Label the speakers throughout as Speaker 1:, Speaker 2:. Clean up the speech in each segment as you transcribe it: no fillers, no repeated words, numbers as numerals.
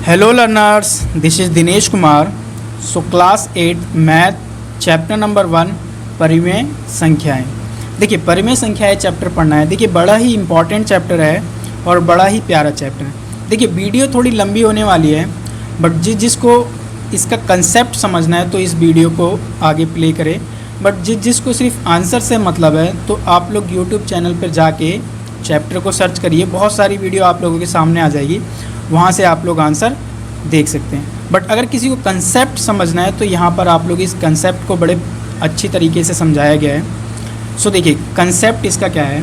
Speaker 1: Hello learners, this is Dinesh Kumar. So class 8 math chapter number 1 परिमेय संख्याएं। देखिए परिमेय संख्याएं चैप्टर पढ़ना है। देखिए बड़ा ही इम्पॉर्टेंट चैप्टर है और बड़ा ही प्यारा चैप्टर है। देखिए वीडियो थोड़ी लंबी होने वाली है, बट जिसको इसका कंसेप्ट समझना है तो इस वीडियो को आगे प्ले करें। बट जिसको सिर्फ आंसर से मतलब है तो आप लोग यूट्यूब चैनल पर जाके चैप्टर को सर्च करिए, बहुत सारी वीडियो आप लोगों के सामने आ जाएगी, वहाँ से आप लोग आंसर देख सकते हैं। बट अगर किसी को कंसेप्ट समझना है तो यहाँ पर आप लोग इस कंसेप्ट को बड़े अच्छी तरीके से समझाया गया है। सो देखिए कंसेप्ट इसका क्या है।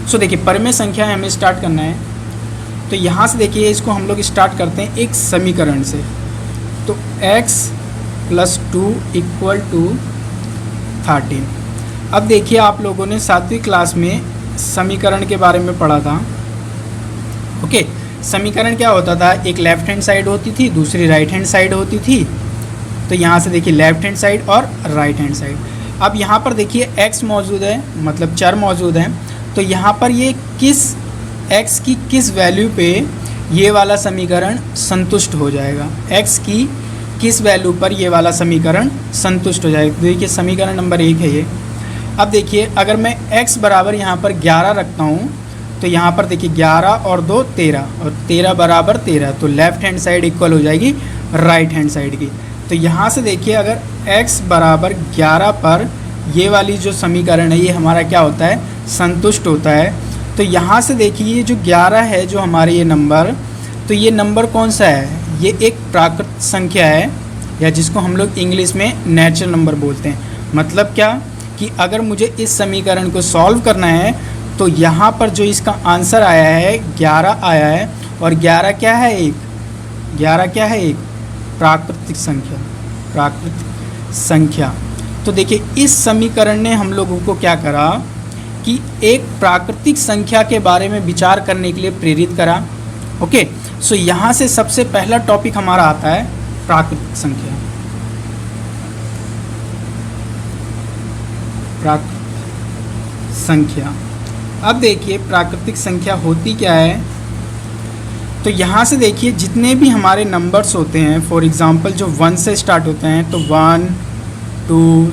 Speaker 1: सो देखिए परिमेय संख्या हमें स्टार्ट करना है, तो यहाँ से देखिए इसको हम लोग स्टार्ट करते हैं एक समीकरण से। तो x + 2 = 13। अब देखिए आप लोगों ने 7वीं क्लास में समीकरण के बारे में पढ़ा था। ओके, समीकरण क्या होता था, एक लेफ्ट हैंड साइड होती थी, दूसरी राइट हैंड साइड होती थी। तो यहाँ से देखिए लेफ्ट हैंड साइड और राइट हैंड साइड। अब यहाँ पर देखिए x मौजूद है, मतलब चर मौजूद है। तो यहाँ पर ये x की किस वैल्यू पे ये वाला समीकरण संतुष्ट हो जाएगा, x की किस वैल्यू पर ये वाला समीकरण संतुष्ट हो जाएगा। देखिए समीकरण नंबर 1 है ये। अब देखिए अगर मैं x बराबर यहाँ पर 11 रखता हूँ तो यहाँ पर देखिए 11 और 2 13 और 13 बराबर 13, तो लेफ़्ट हैंड साइड इक्वल हो जाएगी राइट हैंड साइड की। तो यहाँ से देखिए अगर x बराबर 11 पर ये वाली जो समीकरण है ये हमारा क्या होता है, संतुष्ट होता है। तो यहाँ से देखिए ये जो 11 है जो हमारे ये नंबर, तो ये नंबर कौन सा है, ये एक प्राकृत संख्या है, या जिसको हम लोग इंग्लिश में नेचुरल नंबर बोलते हैं। मतलब क्या कि अगर मुझे इस समीकरण को सॉल्व करना है तो यहाँ पर जो इसका आंसर आया है 11 आया है, और 11 क्या है, 1 प्राकृतिक संख्या। तो देखिए इस समीकरण ने हम लोगों को क्या करा कि एक प्राकृतिक संख्या के बारे में विचार करने के लिए प्रेरित करा। ओके, सो यहाँ से सबसे पहला टॉपिक हमारा आता है प्राकृतिक संख्या। प्राकृतिक संख्या। अब देखिए प्राकृतिक संख्या होती क्या है। तो यहाँ से देखिए जितने भी हमारे नंबर्स होते हैं, फॉर एग्ज़ाम्पल जो 1 से स्टार्ट होते हैं, तो 1 2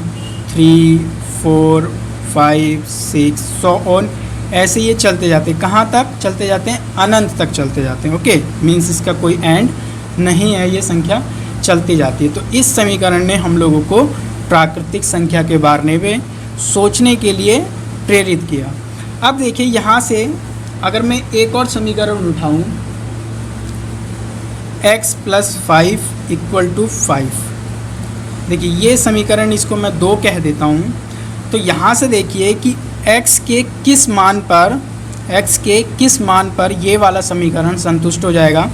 Speaker 1: 3 4 5 6 सो ऑन, ऐसे ये चलते जाते हैं। कहाँ तक चलते जाते हैं, अनंत तक चलते जाते हैं। ओके, मीन्स इसका कोई एंड नहीं है, ये संख्या चलती जाती है। तो इस समीकरण ने हम लोगों को प्राकृतिक संख्या के बारे में सोचने के लिए प्रेरित किया। अब देखिए यहाँ से अगर मैं एक और समीकरण उठाऊँ, x + 5 = 5। देखिए ये समीकरण, इसको मैं 2 कह देता हूँ। तो यहाँ से देखिए कि x के किस मान पर ये वाला समीकरण संतुष्ट हो जाएगा।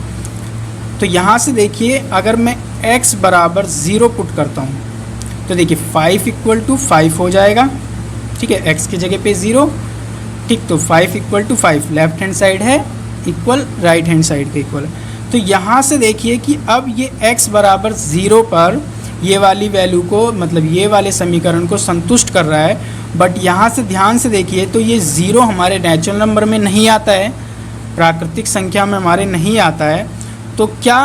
Speaker 1: तो यहाँ से देखिए अगर मैं x बराबर 0 पुट करता हूँ तो देखिए 5 = 5 हो जाएगा। ठीक है, x की जगह पे 0, ठीक। तो 5 = 5, लेफ्ट हैंड साइड है इक्वल राइट हैंड साइड के इक्वल। तो यहाँ से देखिए कि अब ये x बराबर 0 पर ये वाली वैल्यू को, मतलब ये वाले समीकरण को संतुष्ट कर रहा है। बट यहाँ से ध्यान से देखिए तो ये 0 हमारे नेचुरल नंबर में नहीं आता है, प्राकृतिक संख्या में हमारे नहीं आता है। तो क्या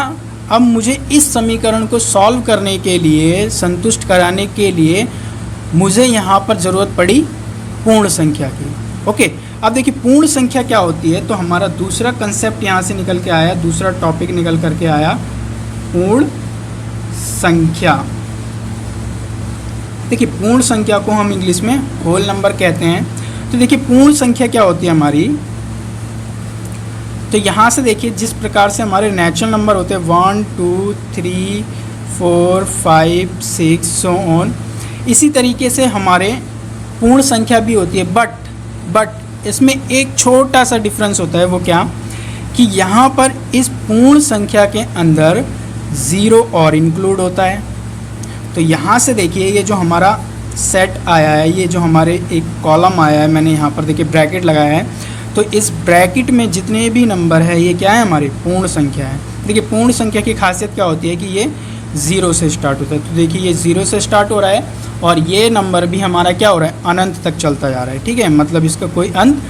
Speaker 1: अब मुझे इस समीकरण को सॉल्व करने के लिए, संतुष्ट कराने के लिए मुझे यहाँ पर ज़रूरत पड़ी पूर्ण संख्या की। ओके, अब देखिए पूर्ण संख्या क्या होती है। तो हमारा दूसरा कंसेप्ट यहाँ से निकल के आया, दूसरा टॉपिक निकल करके आया पूर्ण संख्या। देखिए पूर्ण संख्या को हम इंग्लिश में होल नंबर कहते हैं। तो देखिए पूर्ण संख्या क्या होती है हमारी। तो यहाँ से देखिए जिस प्रकार से हमारे नेचुरल नंबर होते हैं 1 2 3 4 5 6 सो ऑन, इसी तरीके से हमारे पूर्ण संख्या भी होती है। बट इसमें एक छोटा सा डिफरेंस होता है। वो क्या कि यहाँ पर इस पूर्ण संख्या के अंदर 0 और इंक्लूड होता है। तो यहाँ से देखिए ये जो हमारा सेट आया है, ये जो हमारे एक कॉलम आया है, मैंने यहाँ पर देखिए ब्रैकेट लगाया है। तो इस ब्रैकेट में जितने भी नंबर है ये क्या है, हमारे पूर्ण संख्या है। देखिए पूर्ण संख्या की खासियत क्या होती है कि ये 0 से स्टार्ट होता है। तो देखिए ये 0 से स्टार्ट हो रहा है और ये नंबर भी हमारा क्या हो रहा है, अनंत तक चलता जा रहा है। ठीक है, मतलब इसका कोई अंत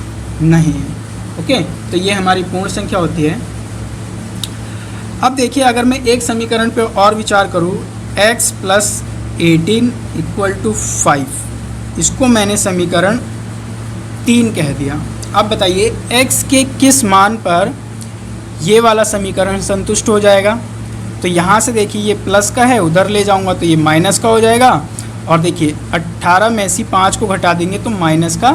Speaker 1: नहीं है। ओके, तो ये हमारी पूर्ण संख्या होती है। अब देखिए अगर मैं एक समीकरण पे और विचार करूँ, x प्लस 18 इक्वल टू 5, इसको मैंने समीकरण 3 कह दिया। अब बताइए x के किस मान पर ये वाला समीकरण संतुष्ट हो जाएगा। तो यहाँ से देखिए ये प्लस का है, उधर ले जाऊँगा तो ये माइनस का हो जाएगा। और देखिए 18 में से 5 को घटा देंगे तो माइनस का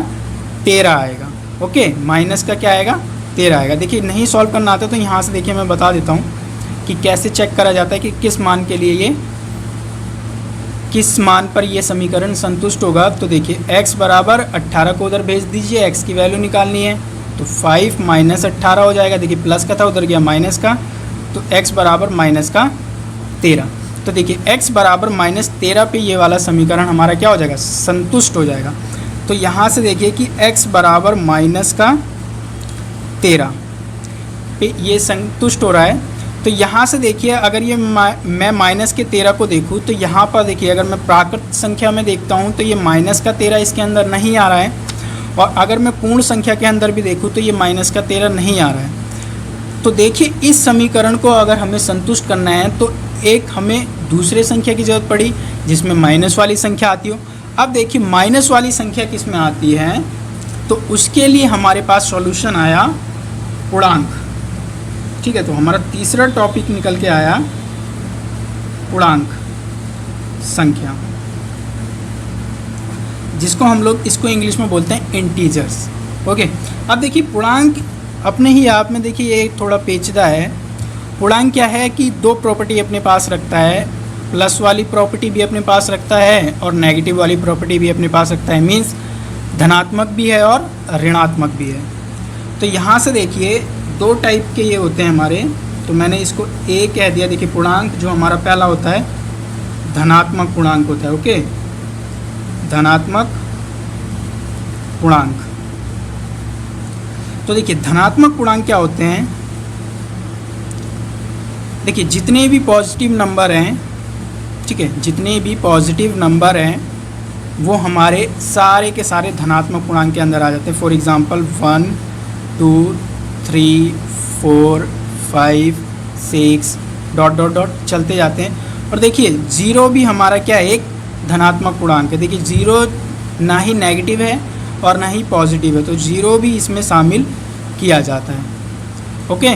Speaker 1: 13 आएगा। ओके, माइनस का क्या आएगा, 13 आएगा। देखिए नहीं सॉल्व करना आता तो यहाँ से देखिए मैं बता देता हूँ कि कैसे चेक करा जाता है कि किस मान के लिए ये, किस मान पर ये समीकरण संतुष्ट होगा। तो देखिए x बराबर 18 को उधर भेज दीजिए, x की वैल्यू निकालनी है तो 5 माइनस 18 हो जाएगा। देखिए प्लस का था उधर गया माइनस का, तो x बराबर माइनस का 13। तो देखिए x बराबर माइनस 13 पे ये वाला समीकरण हमारा क्या हो जाएगा, संतुष्ट हो जाएगा। तो यहाँ से देखिए कि x बराबर माइनस का 13 पे ये संतुष्ट हो रहा है। तो यहाँ से देखिए अगर ये मैं माइनस के 13 को देखूँ तो यहाँ पर देखिए अगर मैं प्राकृत संख्या में देखता हूँ तो ये माइनस का 13 इसके अंदर नहीं आ रहा है, और अगर मैं पूर्ण संख्या के अंदर भी देखूँ तो ये माइनस का 13 नहीं आ रहा है। तो देखिए इस समीकरण को अगर हमें संतुष्ट करना है तो एक हमें दूसरे संख्या की ज़रूरत पड़ी जिसमें माइनस वाली संख्या आती हो। अब देखिए माइनस वाली संख्या किस में आती है, तो उसके लिए हमारे पास सॉल्यूशन आया पूर्णांक। ठीक है, तो हमारा तीसरा टॉपिक निकल के आया पूर्णांक संख्या, जिसको हम लोग इसको इंग्लिश में बोलते हैं इंटीजर्स। ओके, अब देखिए पूर्णांक अपने ही आप में देखिए ये थोड़ा पेचीदा है। पूर्णांक क्या है कि दो प्रॉपर्टी अपने पास रखता है, प्लस वाली प्रॉपर्टी भी अपने पास रखता है और नेगेटिव वाली प्रॉपर्टी भी अपने पास रखता है। मीन्स धनात्मक भी है और ऋणात्मक भी है। तो यहाँ से देखिए दो टाइप के ये होते हैं हमारे, तो मैंने इसको ए कह दिया। देखिए पूर्णांक जो हमारा पहला होता है धनात्मक पूर्णांक होता है। ओके, धनात्मक पूर्णांक। तो देखिए धनात्मक पूर्णांक क्या होते हैं, देखिए जितने भी पॉजिटिव नंबर हैं, ठीक है, जितने भी पॉजिटिव नंबर हैं वो हमारे सारे के सारे धनात्मक पूर्णांक के अंदर आ जाते हैं। For example 1 2 3 4 5 6 dot dot dot चलते जाते हैं। और देखिए ज़ीरो भी हमारा क्या है, एक धनात्मक पूर्णांक है। देखिए ज़ीरो ना ही नेगेटिव है और ना ही पॉजिटिव है, तो ज़ीरो भी इसमें शामिल किया जाता है। ओके,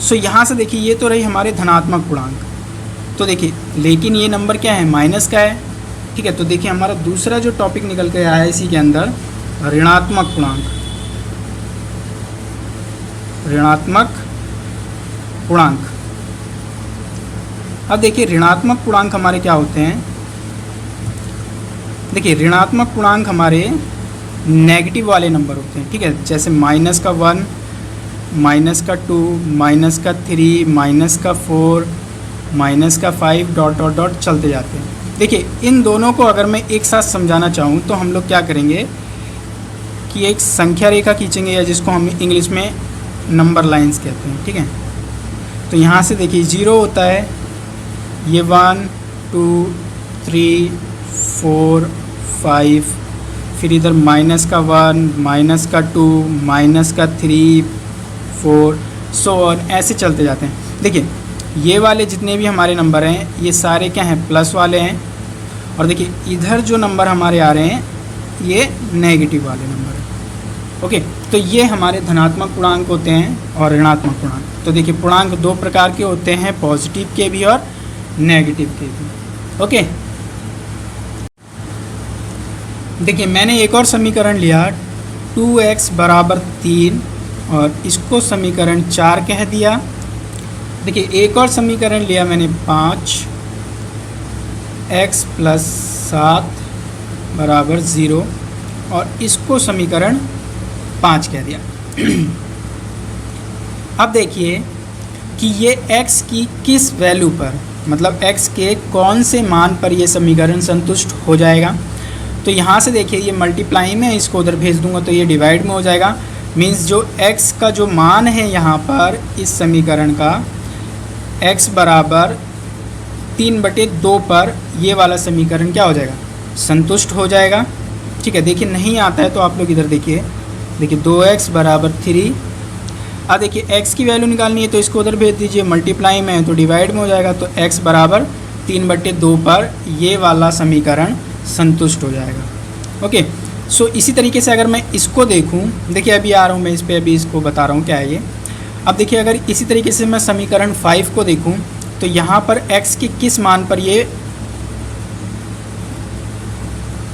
Speaker 1: सो यहाँ से देखिए ये तो रही हमारे धनात्मक पूर्णांक। तो देखिए लेकिन ये नंबर क्या है, माइनस का है। ठीक है, तो देखिए हमारा दूसरा जो टॉपिक निकल के आया है इसी के अंदर ऋणात्मक पूर्णांक। ऋणात्मक पूर्णांक। अब देखिए ऋणात्मक पूर्णांक हमारे क्या होते हैं, देखिए ऋणात्मक पूर्णांक हमारे नेगेटिव वाले नंबर होते हैं। ठीक है, जैसे माइनस का 1, माइनस का 2, माइनस का 3, माइनस का 4, माइनस का 5 डॉट डॉट डॉट चलते जाते हैं। देखिए इन दोनों को अगर मैं एक साथ समझाना चाहूँ तो हम लोग क्या करेंगे कि एक संख्या रेखा खींचेंगे, या जिसको हम इंग्लिश में नंबर लाइंस कहते हैं। ठीक है, तो यहाँ से देखिए 0 होता है, ये 1 2 3 4 5, फिर इधर माइनस का 1, माइनस का 2, माइनस का 3 4 सो और ऐसे चलते जाते हैं। देखिए ये वाले जितने भी हमारे नंबर हैं ये सारे क्या हैं, प्लस वाले हैं। और देखिए इधर जो नंबर हमारे आ रहे हैं ये नेगेटिव वाले नंबर हैं। ओके, तो ये हमारे धनात्मक पूर्णांक होते हैं और ऋणात्मक पूर्णांक। तो देखिए पूर्णांक दो प्रकार के होते हैं, पॉजिटिव के भी और नेगेटिव के भी। ओके, देखिए मैंने एक और समीकरण लिया 2x बराबर 3 और इसको समीकरण 4 कह दिया। देखिए एक और समीकरण लिया मैंने 5, x प्लस 7 बराबर 0 और इसको समीकरण 5 कह दिया। अब देखिए कि ये x की किस वैल्यू पर, मतलब x के कौन से मान पर ये समीकरण संतुष्ट हो जाएगा। तो यहाँ से देखिए ये मल्टीप्लाई में, इसको उधर भेज दूंगा तो ये डिवाइड में हो जाएगा। मीन्स जो x का जो मान है यहाँ पर इस समीकरण का, x बराबर 3/2 पर ये वाला समीकरण क्या हो जाएगा, संतुष्ट हो जाएगा। ठीक है, देखिए नहीं आता है तो आप लोग इधर देखिए, देखिए 2x बराबर 3 अब देखिए x की वैल्यू निकालनी है तो इसको उधर भेज दीजिए, मल्टीप्लाई में है तो डिवाइड में हो जाएगा, तो x बराबर 3/2 पर ये वाला समीकरण संतुष्ट हो जाएगा। ओके, सो इसी तरीके से अगर मैं इसको देखूं, देखिए अभी आ रहा हूं मैं इस पर, अभी इसको बता रहा हूं क्या है ये। अब देखिए अगर इसी तरीके से मैं समीकरण 5 को देखूं तो यहाँ पर x के किस मान पर ये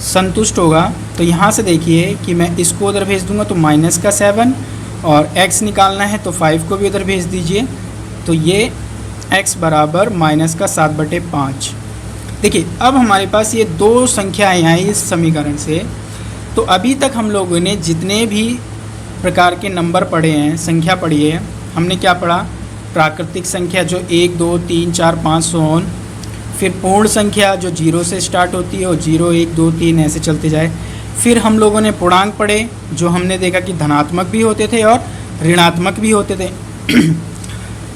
Speaker 1: संतुष्ट होगा, तो यहाँ से देखिए कि मैं इसको उधर भेज दूंगा तो -7, और x निकालना है तो 5 को भी उधर भेज दीजिए, तो ये x बराबर -7/5। देखिए अब हमारे पास ये दो संख्याएँ आई इस समीकरण से। तो अभी तक हम लोगों ने जितने भी प्रकार के नंबर पढ़े हैं, संख्या पढ़ी है, हमने क्या पढ़ा, प्राकृतिक संख्या जो 1 2 3 4 5 सो ऑन, फिर पूर्ण संख्या जो 0 से स्टार्ट होती है और 0 1 2 3 ऐसे चलते जाए। फिर हम लोगों ने पूर्णांक पढ़े जो हमने देखा कि धनात्मक भी होते थे और ऋणात्मक भी होते थे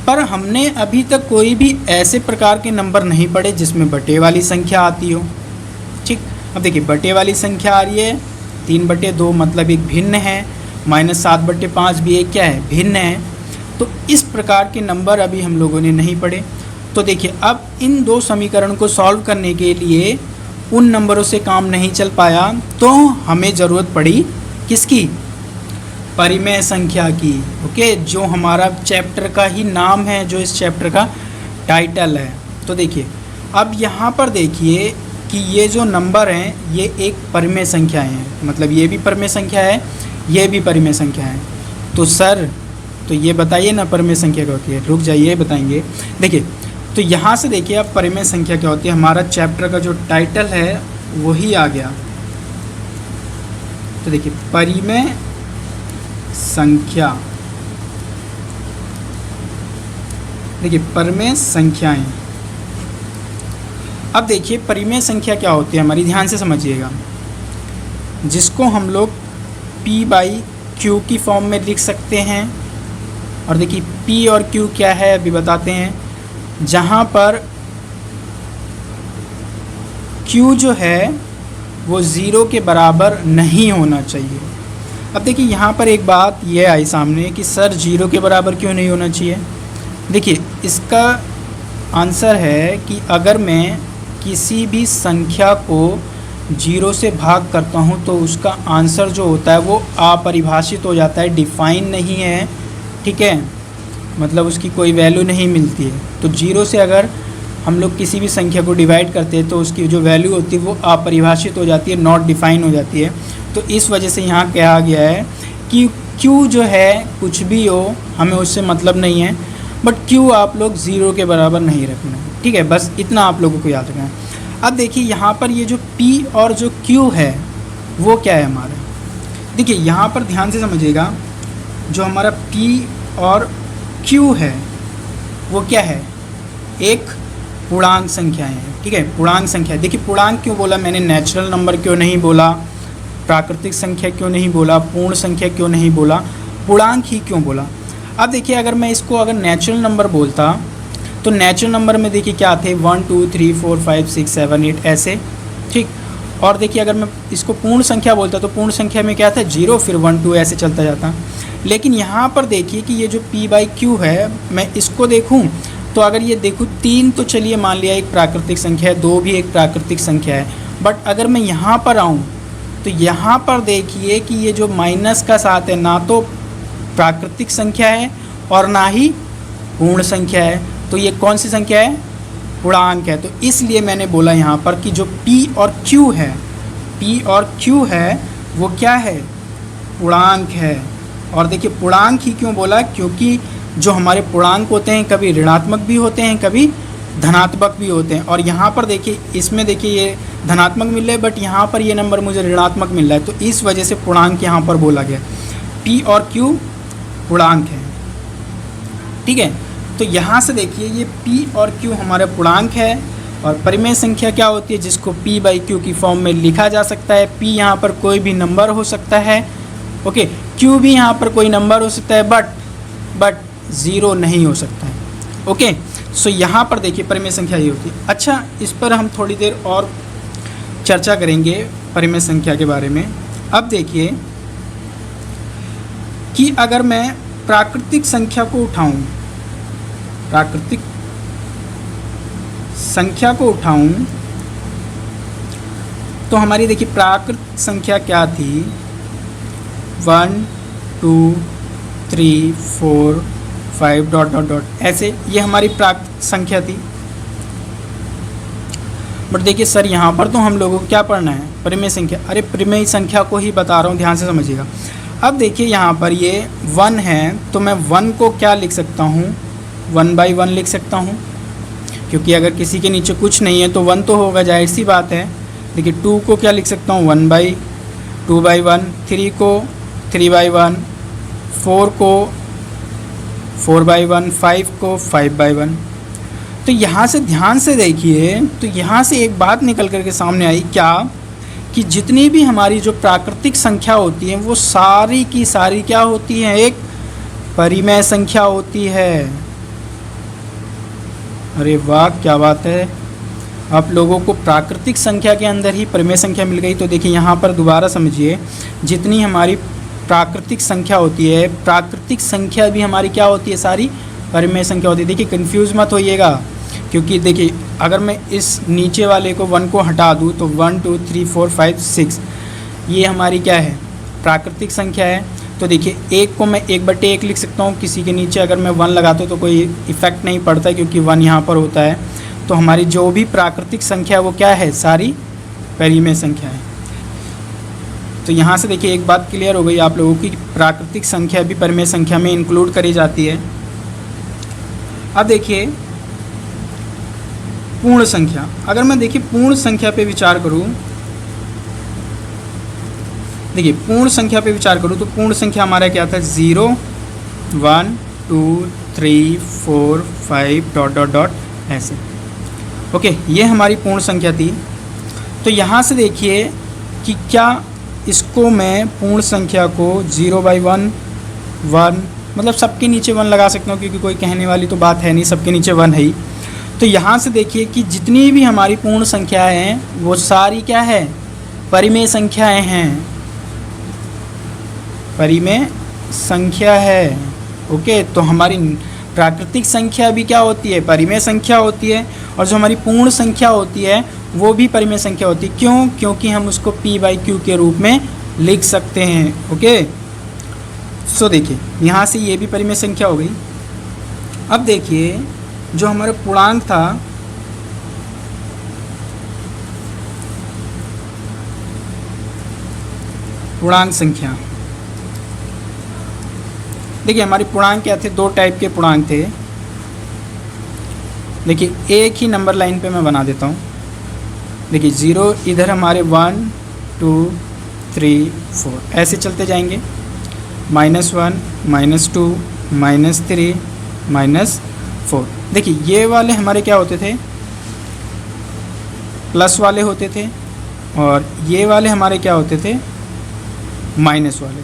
Speaker 1: पर हमने अभी तक कोई भी ऐसे प्रकार के नंबर नहीं पढ़े जिसमें बटे वाली संख्या आती हो। ठीक, अब देखिए बटे वाली संख्या आ रही है 3/2, मतलब एक भिन्न है, -7/5 भी एक क्या है, भिन्न है। तो इस प्रकार के नंबर अभी हम लोगों ने नहीं पढ़े। तो देखिए अब इन दो समीकरण को सॉल्व करने के लिए उन नंबरों से काम नहीं चल पाया, तो हमें ज़रूरत पड़ी किसकी, परिमेय संख्या की। ओके, जो हमारा चैप्टर का ही नाम है, जो इस चैप्टर का टाइटल है। तो देखिए अब यहाँ पर देखिए कि ये जो नंबर हैं ये एक परिमेय संख्याएं हैं, मतलब ये भी परिमेय संख्या है, ये भी परिमेय संख्या है। तो सर तो ये बताइए ना परिमेय संख्या क्या होती है, रुक जाइए बताएंगे। देखिए तो यहाँ से देखिए अब परिमेय संख्या क्या होती है, हमारा चैप्टर का जो टाइटल है वही आ गया। तो देखिए परिमेय संख्या, देखिए परिमेय संख्याएं। अब देखिए परिमेय संख्या क्या होती है हमारी, ध्यान से समझिएगा, जिसको हम लोग p/q की फॉर्म में लिख सकते हैं। और देखिए p और q क्या है अभी बताते हैं, जहाँ पर q जो है वो 0 के बराबर नहीं होना चाहिए। अब देखिए यहाँ पर एक बात ये आई सामने कि सर 0 के बराबर क्यों नहीं होना चाहिए। देखिए इसका आंसर है कि अगर मैं किसी भी संख्या को 0 से भाग करता हूँ तो उसका आंसर जो होता है वो अपरिभाषित हो जाता है, डिफाइन नहीं है, ठीक है, मतलब उसकी कोई वैल्यू नहीं मिलती है। तो 0 से अगर हम लोग किसी भी संख्या को डिवाइड करते हैं तो उसकी जो वैल्यू होती है वो अपरिभाषित हो जाती है, नॉट डिफाइन हो जाती है। तो इस वजह से यहाँ कहा गया है कि q जो है कुछ भी हो हमें उससे मतलब नहीं है, बट q आप लोग 0 के बराबर नहीं रखना है, ठीक है, बस इतना आप लोगों को याद रखना है। अब देखिए यहाँ पर ये जो p और जो q है वो क्या है हमारा, देखिए यहाँ पर ध्यान से समझिएगा, जो हमारा p और q है वो क्या है, एक पूर्णांक संख्या है, ठीक है, पूर्णांक संख्या। देखिए पूर्णांक क्यों बोला मैंने, नेचुरल नंबर क्यों नहीं बोला, प्राकृतिक संख्या क्यों नहीं बोला, पूर्ण संख्या क्यों नहीं बोला, पूर्णांक ही क्यों बोला। अब देखिए अगर मैं इसको अगर नेचुरल नंबर बोलता तो नेचुरल नंबर में देखिए क्या थे 1 2 3 4 5 6 7 8 ऐसे, ठीक। और देखिए अगर मैं इसको पूर्ण संख्या बोलता तो पूर्ण संख्या में क्या था 0 फिर 1 2 ऐसे चलता जाता। लेकिन यहाँ पर देखिए कि ये जो p/q है, मैं इसको देखूँ तो अगर ये देखूँ 3 तो चलिए मान लिया एक प्राकृतिक संख्या है, 2 भी एक प्राकृतिक संख्या है, बट अगर मैं यहाँ पर आऊँ तो यहाँ पर देखिए कि ये जो माइनस का साथ है ना तो प्राकृतिक संख्या है और ना ही पूर्ण संख्या है, तो ये कौन सी संख्या है, पूर्णांक है। तो इसलिए मैंने बोला यहाँ पर कि जो p और q है, p और q है वो क्या है, पूर्णांक है। और देखिए पूर्णांक ही क्यों बोला, क्योंकि जो हमारे पूर्णांक होते हैं कभी ऋणात्मक भी होते हैं कभी धनात्मक भी होते हैं। और यहाँ पर देखिए इसमें देखिए ये धनात्मक मिल रहा है बट यहाँ पर ये नंबर मुझे ऋणात्मक मिल रहा है, तो इस वजह से पूर्णांक यहाँ पर बोला गया, p और q पूर्णांक है, ठीक है। तो यहाँ से देखिए ये p और q हमारा पूर्णांक है। और परिमेय संख्या क्या होती है, जिसको p/q की फॉर्म में लिखा जा सकता है। p यहाँ पर कोई भी नंबर हो सकता है, ओके, q भी यहाँ पर कोई नंबर हो सकता है, बट 0 नहीं हो सकता है, ओके। सो यहाँ पर देखिए परिमेय संख्या ये होती है। अच्छा, इस पर हम थोड़ी देर और चर्चा करेंगे परिमेय संख्या के बारे में। अब देखिए कि अगर मैं प्राकृतिक संख्या को उठाऊं, प्राकृतिक संख्या को उठाऊं तो हमारी देखिए प्राकृतिक संख्या क्या थी, 1 2 3 4 5 डॉट डॉट डॉट ऐसे, ये हमारी प्राकृतिक संख्या थी। बट देखिए सर यहाँ पर तो हम लोगों को क्या पढ़ना है, परिमेय संख्या। अरे परिमेय संख्या को ही बता रहा हूँ, ध्यान से समझिएगा। अब देखिए यहाँ पर ये 1 है तो मैं 1 को क्या लिख सकता हूँ, 1/1 लिख सकता हूँ, क्योंकि अगर किसी के नीचे कुछ नहीं है तो 1 तो होगा, जाहिर सी बात है। देखिए 2 को क्या लिख सकता हूँ, 1/2/1, 3 को 3/1, 4 को 4/1, 5 को 5/1। तो यहाँ से ध्यान से देखिए, तो यहाँ से एक बात निकल कर के सामने आई क्या, कि जितनी भी हमारी जो प्राकृतिक संख्या होती है वो सारी की सारी क्या होती है, एक परिमेय संख्या होती है। अरे वाह क्या बात है, आप लोगों को प्राकृतिक संख्या के अंदर ही परिमेय संख्या मिल गई। तो देखिए यहाँ पर दोबारा समझिए, जितनी हमारी प्राकृतिक संख्या होती है, प्राकृतिक संख्या भी हमारी क्या होती है, सारी परिमेय संख्या होती है। देखिए कंफ्यूज मत होइएगा, क्योंकि देखिए अगर मैं इस नीचे वाले को 1 को हटा दूँ तो 1 2 3 4 5 6 ये हमारी क्या है, प्राकृतिक संख्या है। तो देखिए 1 को मैं 1/1 लिख सकता हूँ, किसी के नीचे अगर मैं 1 लगाता हूँ तो कोई इफ़ेक्ट नहीं पड़ता क्योंकि 1 यहाँ पर होता है। तो हमारी जो भी प्राकृतिक संख्या वो क्या है, सारी परिमेय संख्या है। तो यहाँ से देखिए एक बात क्लियर हो गई आप लोगों की, प्राकृतिक संख्या भी परिमेय संख्या में इंक्लूड करी जाती है। अब देखिए पूर्ण संख्या, अगर मैं देखिए पूर्ण संख्या पे विचार करूं, देखिए पूर्ण संख्या पे विचार करूं तो पूर्ण संख्या हमारा क्या था, 0 1 2 3 4 5 डॉट डॉट डॉट ऐसे। ओके, ये हमारी पूर्ण संख्या थी। तो यहाँ से देखिए कि क्या इसको मैं पूर्ण संख्या को 0/1 1 मतलब सबके नीचे 1 लगा सकता हूँ, क्योंकि कोई कहने वाली तो बात है नहीं, सबके नीचे 1 है ही। तो यहाँ से देखिए कि जितनी भी हमारी पूर्ण संख्याएं हैं वो सारी क्या है, परिमेय संख्याएं हैं, परिमेय संख्या है। ओके, तो हमारी प्राकृतिक संख्या भी क्या होती है, परिमेय संख्या होती है, और जो हमारी पूर्ण संख्या होती है वो भी परिमेय संख्या होती है। क्यों? क्योंकि हम उसको p/q के रूप में लिख सकते हैं। ओके, सो देखिए यहाँ से ये भी परिमेय संख्या हो गई। अब देखिए जो हमारा पूर्णांक था, पूर्णांक संख्या, देखिए हमारी पूर्णांक क्या थे, 2 टाइप के पूर्णांक थे। देखिए एक ही नंबर लाइन पे मैं बना देता हूँ। देखिए 0 इधर हमारे 1 2 3 4 ऐसे चलते जाएंगे, -1 -2 -3 -4। देखिए ये वाले हमारे क्या होते थे, प्लस वाले होते थे, और ये वाले हमारे क्या होते थे, माइनस वाले।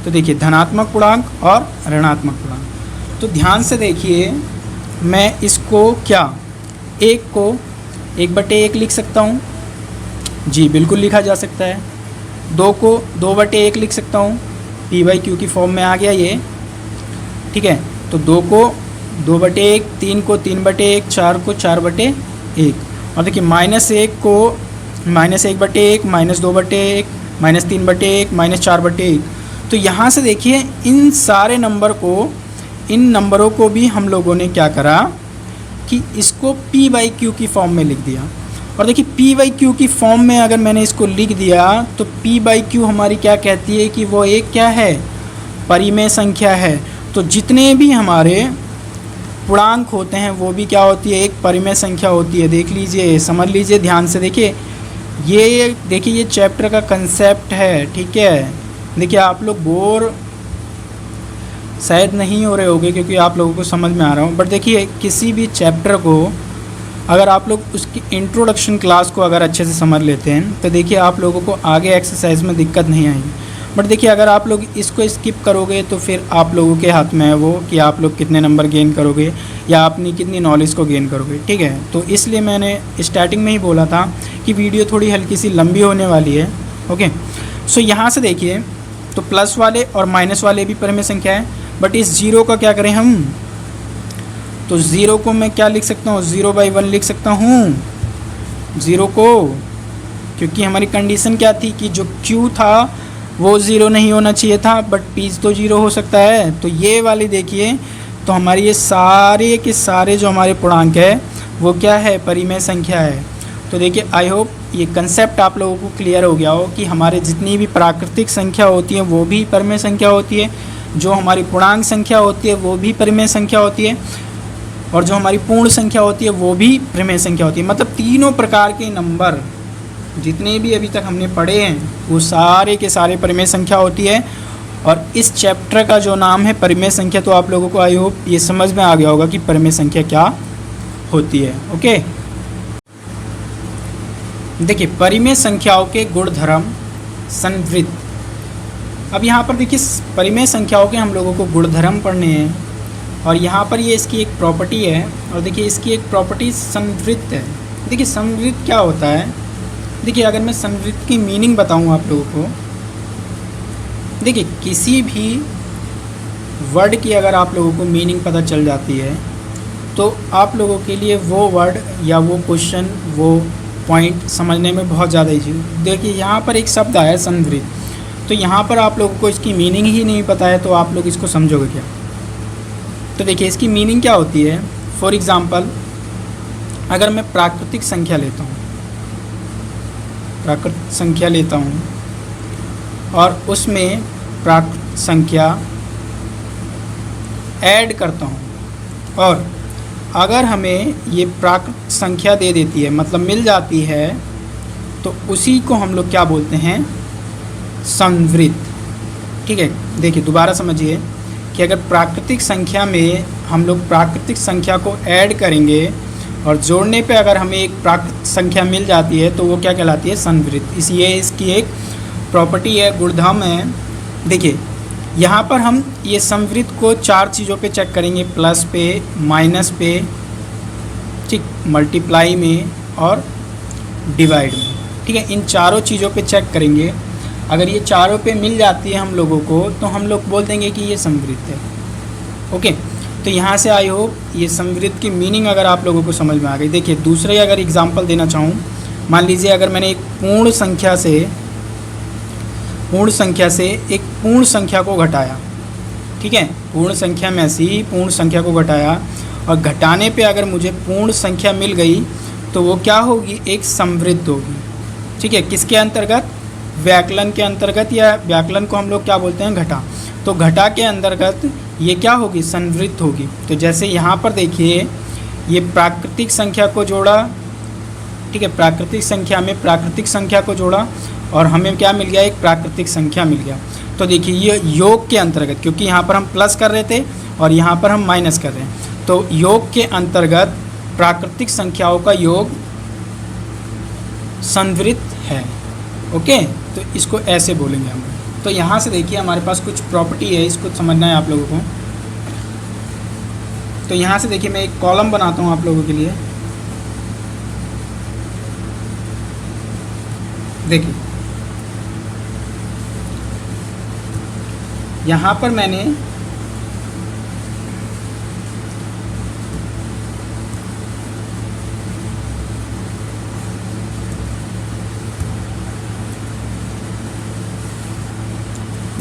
Speaker 1: तो देखिए धनात्मक पूर्णांक और ऋणात्मक पूर्णांक। तो ध्यान से देखिए, मैं इसको क्या, 1 को 1/1 लिख सकता हूँ, जी बिल्कुल लिखा जा सकता है। 2 को 2/1 लिख सकता हूँ, p/q की फॉर्म में आ गया ये, ठीक है। तो 2 को 2/1, 3 को 3/1, 4 को 4/1, और देखिए -1 को -1/1, -2/1, -3/1, -4/1। तो यहाँ से देखिए इन सारे नंबर को, इन नंबरों को भी हम लोगों ने क्या करा कि इसको p/q की फॉर्म में लिख दिया। और देखिए p/q की फॉर्म में अगर मैंने इसको लिख दिया तो p/q हमारी क्या कहती है कि वो एक क्या है, परिमेय संख्या है। तो जितने भी हमारे पूर्णांक होते हैं वो भी क्या होती है, एक परिमेय संख्या होती है। देख लीजिए, समझ लीजिए ध्यान से। देखिए ये देखिए ये चैप्टर का कंसेप्ट है, ठीक है। देखिए आप लोग बोर शायद नहीं हो रहे होंगे क्योंकि आप लोगों को समझ में आ रहा हूँ, बट देखिए किसी भी चैप्टर को अगर आप लोग उसकी इंट्रोडक्शन क्लास को अगर अच्छे से समझ लेते हैं तो देखिए आप लोगों को आगे एक्सरसाइज में दिक्कत नहीं आएगी। बट देखिए अगर आप लोग इसको स्किप करोगे तो फिर आप लोगों के हाथ में है वो कि आप लोग कितने नंबर गेन करोगे या अपनी कितनी नॉलेज को गेन करोगे, ठीक है। तो इसलिए मैंने स्टार्टिंग में ही बोला था कि वीडियो थोड़ी हल्की सी लंबी होने वाली है। ओके, सो यहाँ से देखिए तो प्लस वाले और माइनस वाले भी परिमेय संख्या है। बट इस ज़ीरो का क्या करें हम, तो ज़ीरो को मैं क्या लिख सकता हूँ, 0/1 लिख सकता हूँ ज़ीरो को, क्योंकि हमारी कंडीशन क्या थी कि जो Q था वो ज़ीरो नहीं होना चाहिए था, बट P तो ज़ीरो हो सकता है। तो ये वाली देखिए, तो हमारी ये सारे के सारे जो हमारे पूर्णांक है वो क्या है, परिमेय संख्या है। तो देखिए आई होप ये कंसेप्ट आप लोगों को क्लियर हो गया हो कि हमारे जितनी भी प्राकृतिक संख्या होती है वो भी परिमेय संख्या होती है, जो हमारी पूर्णांक संख्या होती है वो भी परिमेय संख्या होती है, और जो हमारी पूर्ण संख्या होती है वो भी परिमेय संख्या होती है। मतलब तीनों प्रकार के नंबर जितने भी अभी तक हमने पढ़े हैं वो सारे के सारे परिमेय संख्या होती है। और इस चैप्टर का जो नाम है परिमेय संख्या, तो आप लोगों को आई होप ये समझ में आ गया होगा कि परिमेय संख्या क्या होती है। ओके, देखिए परिमेय संख्याओं के गुणधर्म संवृत्त। अब यहाँ पर देखिए परिमेय संख्याओं के हम लोगों को गुणधर्म पढ़ने हैं, और यहाँ पर ये इसकी एक प्रॉपर्टी है, और देखिए इसकी एक प्रॉपर्टी संवृत्त है। देखिए संवृत्त क्या होता है, देखिए अगर मैं संवृत्त की मीनिंग बताऊँ आप लोगों को, देखिए किसी भी वर्ड की अगर आप लोगों को मीनिंग पता चल जाती है तो आप लोगों के लिए वो वर्ड या वो क्वेश्चन, वो पॉइंट समझने में बहुत ज़्यादा ईजी। देखिए यहाँ पर एक शब्द आया संवृत्त, तो यहाँ पर आप लोगों को इसकी मीनिंग ही नहीं पता है तो आप लोग इसको समझोगे क्या। तो देखिए इसकी मीनिंग क्या होती है, फॉर एग्ज़ाम्पल अगर मैं प्राकृतिक संख्या लेता हूँ, प्राकृतिक संख्या लेता हूँ और उसमें प्राकृतिक संख्या ऐड करता हूँ, और अगर हमें ये प्राकृतिक संख्या दे देती है, मतलब मिल जाती है, तो उसी को हम लोग क्या बोलते हैं, संवृत्त। ठीक है, देखिए दोबारा समझिए कि अगर प्राकृतिक संख्या में हम लोग प्राकृतिक संख्या को ऐड करेंगे और जोड़ने पे अगर हमें एक प्राकृतिक संख्या मिल जाती है तो वो क्या कहलाती है, संवृत्त। इसलिए इसकी एक प्रॉपर्टी है, गुणधर्म है। देखिए यहाँ पर हम ये संवृत्त को चार चीज़ों पे चेक करेंगे, प्लस पे, माइनस पे, ठीक, मल्टीप्लाई में और डिवाइड में। ठीक है, इन चारों चीज़ों पे चेक करेंगे। अगर ये चारों पे मिल जाती है हम लोगों को तो हम लोग बोल देंगे कि ये संवृत्त है। ओके, तो यहाँ से आई होप ये संवृत्त की मीनिंग अगर आप लोगों को समझ में आ गई। देखिए दूसरे अगर एग्जांपल देना चाहूँ, मान लीजिए अगर मैंने एक पूर्ण संख्या से एक पूर्ण संख्या को घटाया, ठीक है, पूर्ण संख्या में ऐसी पूर्ण संख्या को घटाया और घटाने पे अगर मुझे पूर्ण संख्या मिल गई तो वो क्या होगी, एक संवृत्त होगी। ठीक है, किसके अंतर्गत, व्याकलन के अंतर्गत, या व्याकलन को हम लोग क्या बोलते हैं, घटा। तो घटा के अंतर्गत ये क्या होगी, संवृत्त होगी। तो जैसे यहाँ पर देखिए ये प्राकृतिक संख्या को जोड़ा, ठीक है, प्राकृतिक संख्या में प्राकृतिक संख्या को जोड़ा और हमें क्या मिल गया, एक प्राकृतिक संख्या मिल गया। तो देखिए ये योग के अंतर्गत, क्योंकि यहाँ पर हम प्लस कर रहे थे और यहाँ पर हम माइनस कर रहे हैं, तो योग के अंतर्गत प्राकृतिक संख्याओं का योग संवृत्त है। ओके, तो इसको ऐसे बोलेंगे हम। तो यहाँ से देखिए हमारे पास कुछ प्रॉपर्टी है, इसको समझना है आप लोगों को। तो यहाँ से देखिए मैं एक कॉलम बनाता हूँ आप लोगों के लिए। देखिए यहाँ पर मैंने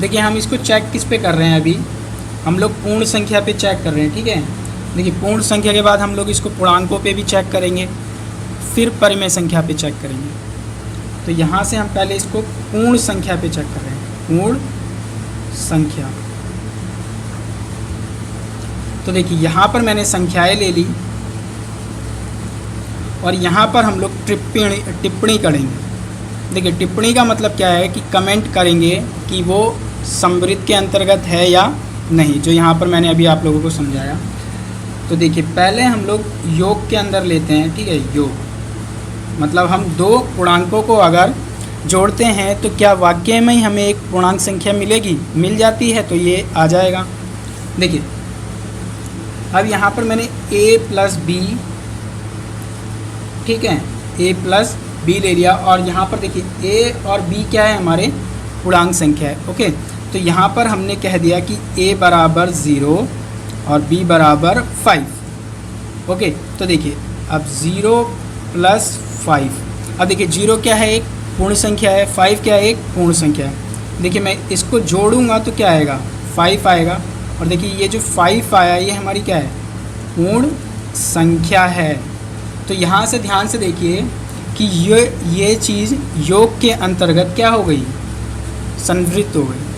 Speaker 1: देखिए हम इसको चेक किस पे कर रहे हैं, अभी हम लोग पूर्ण संख्या पे चेक कर रहे हैं। ठीक है, देखिए पूर्ण संख्या के बाद हम लोग इसको पूर्णांकों पे भी चेक करेंगे, फिर परिमेय संख्या पे चेक करेंगे। तो यहाँ से हम पहले इसको पूर्ण संख्या पे चेक कर रहे हैं, पूर्ण संख्या। तो देखिए यहाँ पर मैंने संख्याएं ले ली और यहाँ पर हम लोग टिप्पणी करेंगे। देखिए टिप्पणी का मतलब क्या है कि कमेंट करेंगे कि वो संवृत्त के अंतर्गत है या नहीं, जो यहाँ पर मैंने अभी आप लोगों को समझाया। तो देखिए पहले हम लोग योग के अंदर लेते हैं। ठीक है, योग मतलब हम दो पूर्णांकों को अगर जोड़ते हैं तो क्या वाकई में ही हमें एक पूर्णांक संख्या मिलेगी, मिल जाती है तो ये आ जाएगा। देखिए अब यहाँ पर मैंने a प्लस बी, ठीक है, a प्लस बी ले लिया और यहाँ पर देखिए a और b क्या है, हमारे पूर्णांक संख्या है। ओके, तो यहाँ पर हमने कह दिया कि a बराबर 0 और b बराबर 5। ओके, तो देखिए अब 0 + 5। अब देखिए 0 क्या है, एक पूर्ण संख्या है, 5 क्या है, एक पूर्ण संख्या है। देखिए मैं इसको जोड़ूंगा तो क्या आएगा, 5 आएगा। और देखिए ये जो 5 आया ये हमारी क्या है, पूर्ण संख्या है। तो यहाँ से ध्यान से देखिए कि ये चीज़ योग के अंतर्गत क्या हो गई, संवृत्त हो गई।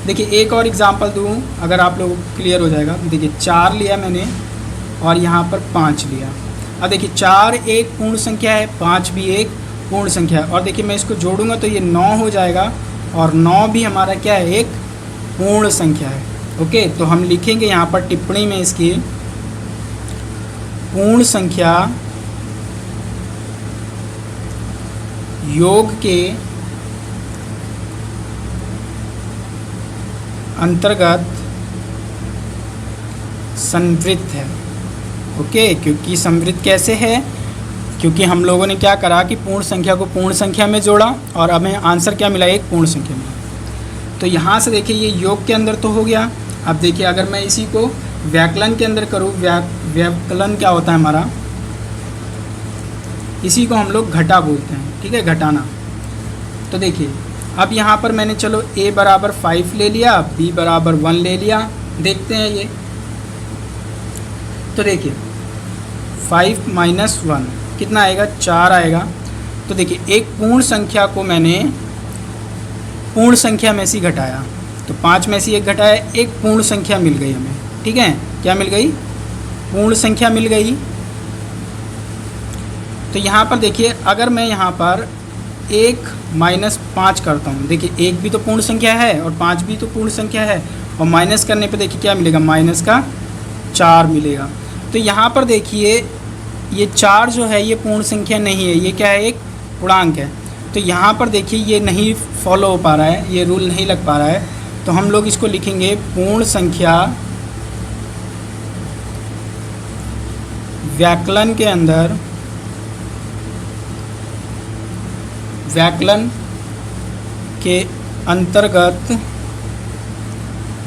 Speaker 1: देखिए एक और एग्जांपल दूँ अगर आप लोगों को क्लियर हो जाएगा। देखिए 4 लिया मैंने और यहाँ पर 5 लिया। अब देखिए 4 एक पूर्ण संख्या है, 5 भी एक पूर्ण संख्या है। और देखिए मैं इसको जोड़ूंगा तो ये 9 हो जाएगा और 9 भी हमारा क्या है, एक पूर्ण संख्या है। ओके, तो हम लिखेंगे यहाँ पर टिप्पणी में इसकी पूर्ण संख्या योग के अंतर्गत संवृत्त है। ओके, क्योंकि संवृत्त कैसे है, क्योंकि हम लोगों ने क्या करा कि पूर्ण संख्या को पूर्ण संख्या में जोड़ा और हमें आंसर क्या मिला, एक पूर्ण संख्या मिला। तो यहाँ से देखिए ये योग के अंदर तो हो गया। अब देखिए अगर मैं इसी को व्याकलन के अंदर करूँ, व्याकलन क्या होता है हमारा, इसी को हम लोग घटा बोलते हैं, ठीक है, घटाना। तो देखिए अब यहाँ पर मैंने चलो a बराबर 5 ले लिया, b बराबर 1 ले लिया। देखते हैं ये, तो देखिए 5 - 1 कितना आएगा, 4 आएगा। तो देखिए एक पूर्ण संख्या को मैंने पूर्ण संख्या में से घटाया, तो 5 में से 1 घटाया, एक पूर्ण संख्या मिल गई हमें, ठीक है। क्या मिल गई, पूर्ण संख्या मिल गई। तो यहाँ पर देखिए अगर मैं यहाँ पर 1 - 5 करता हूँ, देखिए 1 भी तो पूर्ण संख्या है और 5 भी तो पूर्ण संख्या है, और माइनस करने पे देखिए क्या मिलेगा, -4 मिलेगा। तो यहाँ पर देखिए ये 4 जो है ये पूर्ण संख्या नहीं है, ये क्या है, एक पूर्णांक है। तो यहाँ पर देखिए ये नहीं फॉलो हो पा रहा है, ये रूल नहीं लग पा रहा है। तो हम लोग इसको लिखेंगे पूर्ण संख्या व्याकलन के अंदर, व्याकलन के अंतर्गत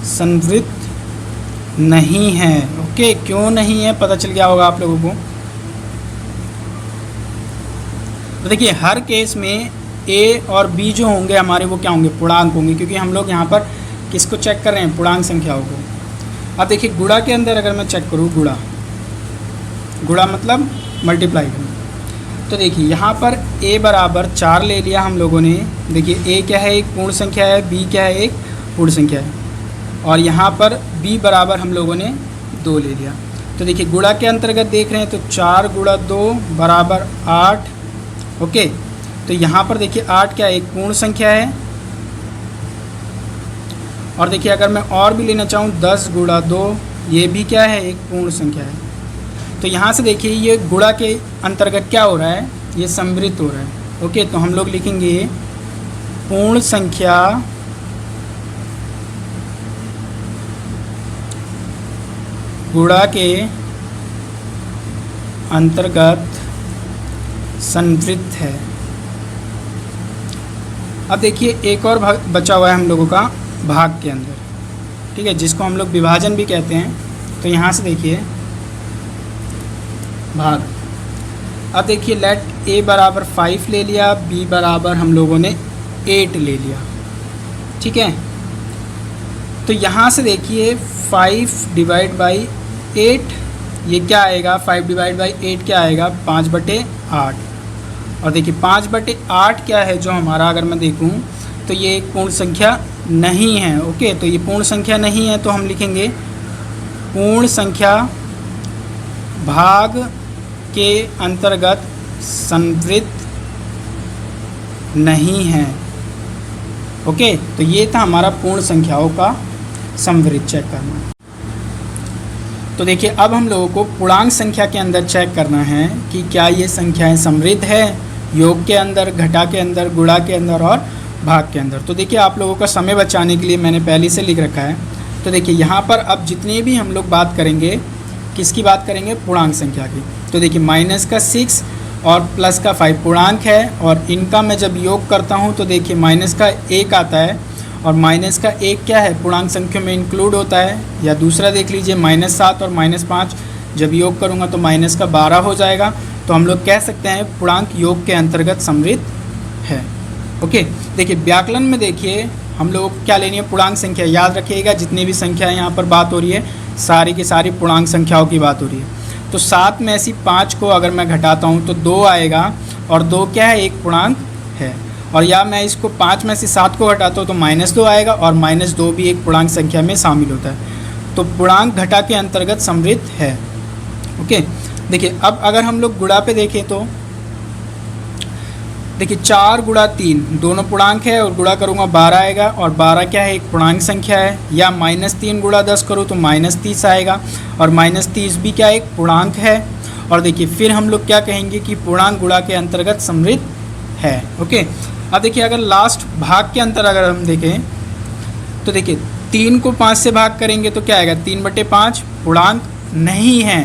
Speaker 1: संवृत्त नहीं है। ओके, क्यों नहीं है पता चल गया होगा आप लोगों को। तो देखिए हर केस में a और b जो होंगे हमारे वो क्या होंगे, पूर्णांक होंगे, क्योंकि हम लोग यहाँ पर किसको चेक कर रहे हैं, पूर्णांक संख्याओं को। अब देखिए गुणा के अंदर अगर मैं चेक करूँ, गुणा मतलब मल्टीप्लाई करना, तो देखिए यहाँ पर a बराबर 4 ले लिया हम लोगों ने। देखिए a क्या है, एक पूर्ण संख्या है, b क्या है, एक पूर्ण संख्या है, और यहाँ पर b बराबर हम लोगों ने 2 ले लिया। तो देखिए गुणा के अंतर्गत देख रहे हैं तो 4 × 2 बराबर 8। ओके, तो यहाँ पर देखिए 8 क्या है, एक पूर्ण संख्या है। और देखिए अगर मैं और भी लेना चाहूँ 10 × 2, ये भी क्या है, एक पूर्ण संख्या है। तो यहाँ से देखिए ये गुणा के अंतर्गत क्या हो रहा है, ये संवृत्त हो रहा है। ओके, तो हम लोग लिखेंगे पूर्ण संख्या गुणा के अंतर्गत संवृत्त है। अब देखिए एक और भाग बचा हुआ है हम लोगों का भाग के अंदर, ठीक है, जिसको हम लोग विभाजन भी कहते हैं। तो यहाँ से देखिए भाग, अब देखिए लेट a बराबर 5 ले लिया, b बराबर हम लोगों ने 8 ले लिया, ठीक है। तो यहाँ से देखिए 5 / 8 ये क्या आएगा, 5 / 8 क्या आएगा, 5/8। और देखिए 5/8 क्या है जो हमारा, अगर मैं देखूं तो ये एक पूर्ण संख्या नहीं है। ओके, तो ये पूर्ण संख्या नहीं है, तो हम लिखेंगे पूर्ण संख्या भाग के अंतर्गत संवृत्त नहीं है। ओके, तो ये था हमारा पूर्ण संख्याओं का संवृत्त चेक करना। तो देखिए अब हम लोगों को पूर्णांक संख्या के अंदर चेक करना है कि क्या ये संख्याएं समृद्ध है, योग के अंदर, घटा के अंदर, गुणा के अंदर और भाग के अंदर। तो देखिए आप लोगों का समय बचाने के लिए मैंने पहले से लिख रखा है। तो देखिए यहाँ पर अब जितने भी हम लोग बात करेंगे, किसकी बात करेंगे, पूर्णांक संख्या की। तो देखिए -6 और +5 पूर्णांक है, और इनका मैं जब योग करता हूँ तो देखिए -1 आता है और माइनस का एक क्या है, पूर्णांक संख्या में इंक्लूड होता है। या दूसरा देख लीजिए, -7 और -5 जब योग करूँगा तो माइनस का 12 हो जाएगा। तो हम लोग कह सकते हैं पूर्णांक योग के अंतर्गत सम्मिलित है। ओके, देखिए व्याकलन में देखिए हम लोग क्या लेनी है, पूर्णांक संख्या। याद रखिएगा जितनी भी संख्या यहाँ पर बात हो रही है सारी की सारी पूर्णांक संख्याओं की बात हो रही है। तो 7 में ऐसी 5 को अगर मैं घटाता हूँ तो 2 आएगा, और 2 क्या है, एक पूर्णांक है। और या मैं इसको 5 में से 7 को घटाता हूँ तो -2 आएगा, और -2 भी एक पूर्णांक संख्या में शामिल होता है। तो पूर्णांक घटा के अंतर्गत सम्मिलित है। ओके, देखिए अब अगर हम लोग गुणा पे देखें तो देखिए 4 गुणा 3 दोनों पूर्णांक है, और गुणा करूँगा 12 आएगा, और 12 क्या है, एक पूर्णांक संख्या है। या -3 गुणा 10 करूँ तो -30 आएगा, और -30 भी क्या एक पूर्णांक है। और देखिए फिर हम लोग क्या कहेंगे कि पूर्णांक गुणा के अंतर्गत सम्मिलित है। ओके, अब देखिए अगर लास्ट भाग के अंतर अगर हम देखें तो देखिए 3 को 5 से भाग करेंगे तो क्या आएगा, 3/5 पूर्णांक नहीं है।